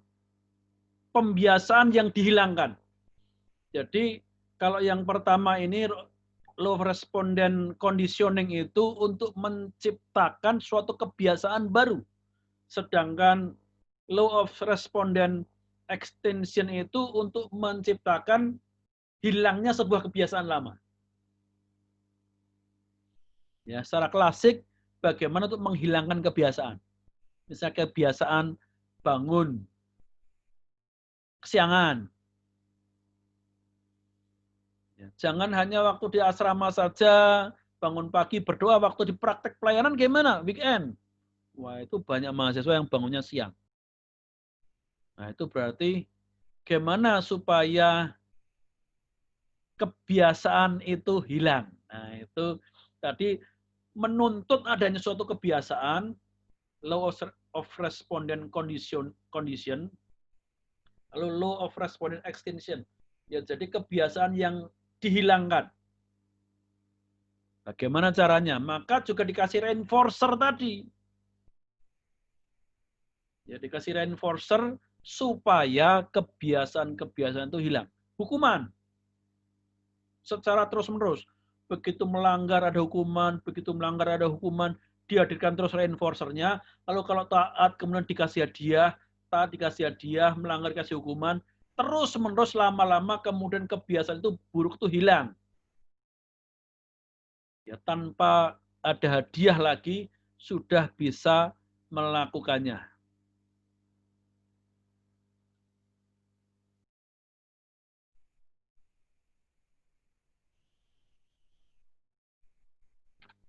pembiasaan yang dihilangkan. Jadi kalau yang pertama ini law of respondent conditioning itu untuk menciptakan suatu kebiasaan baru. Sedangkan law of respondent extinction itu untuk menciptakan hilangnya sebuah kebiasaan lama. Ya, secara klasik bagaimana untuk menghilangkan kebiasaan. Misalnya kebiasaan bangun kesiangan. Ya, jangan hanya waktu di asrama saja, bangun pagi berdoa, waktu di praktek pelayanan gimana? Weekend. Wah, itu banyak mahasiswa yang bangunnya siang. Nah, itu berarti gimana supaya kebiasaan itu hilang. Nah, itu tadi menuntut adanya suatu kebiasaan, law of respondent condition, lalu law of respondent extinction. Ya, jadi kebiasaan yang dihilangkan. Bagaimana caranya? Maka juga dikasih reinforcer tadi. Ya, dikasih reinforcer supaya kebiasaan-kebiasaan itu hilang. Hukuman. Secara terus-menerus. Begitu melanggar ada hukuman, begitu melanggar ada hukuman, dihadirkan terus reinforcernya. Lalu kalau taat kemudian dikasih hadiah, taat dikasih hadiah, melanggar dikasih hukuman, terus-menerus lama-lama kemudian kebiasaan itu buruk itu hilang. Ya, tanpa ada hadiah lagi sudah bisa melakukannya.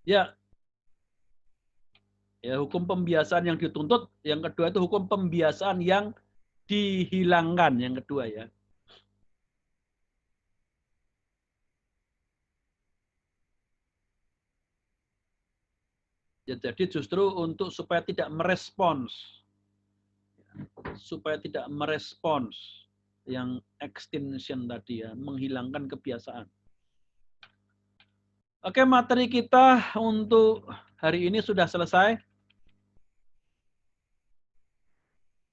Ya, ya hukum pembiasaan yang dituntut, yang kedua itu hukum pembiasaan yang dihilangkan, yang kedua ya. Ya, jadi justru untuk supaya tidak merespons, yang extinction tadi ya, menghilangkan kebiasaan. Oke, materi kita untuk hari ini sudah selesai.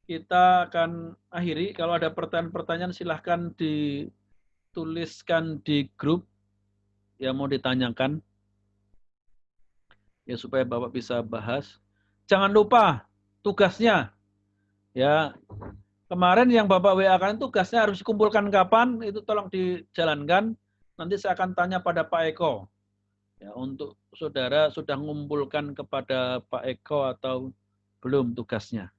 Kita akan akhiri. Kalau ada pertanyaan-pertanyaan silahkan dituliskan di grup yang mau ditanyakan. Ya supaya Bapak bisa bahas. Jangan lupa tugasnya. Ya, kemarin yang Bapak WA-kan tugasnya harus dikumpulkan kapan, itu tolong dijalankan. Nanti saya akan tanya pada Pak Eko. Ya, untuk saudara sudah mengumpulkan kepada Pak Eko atau belum tugasnya.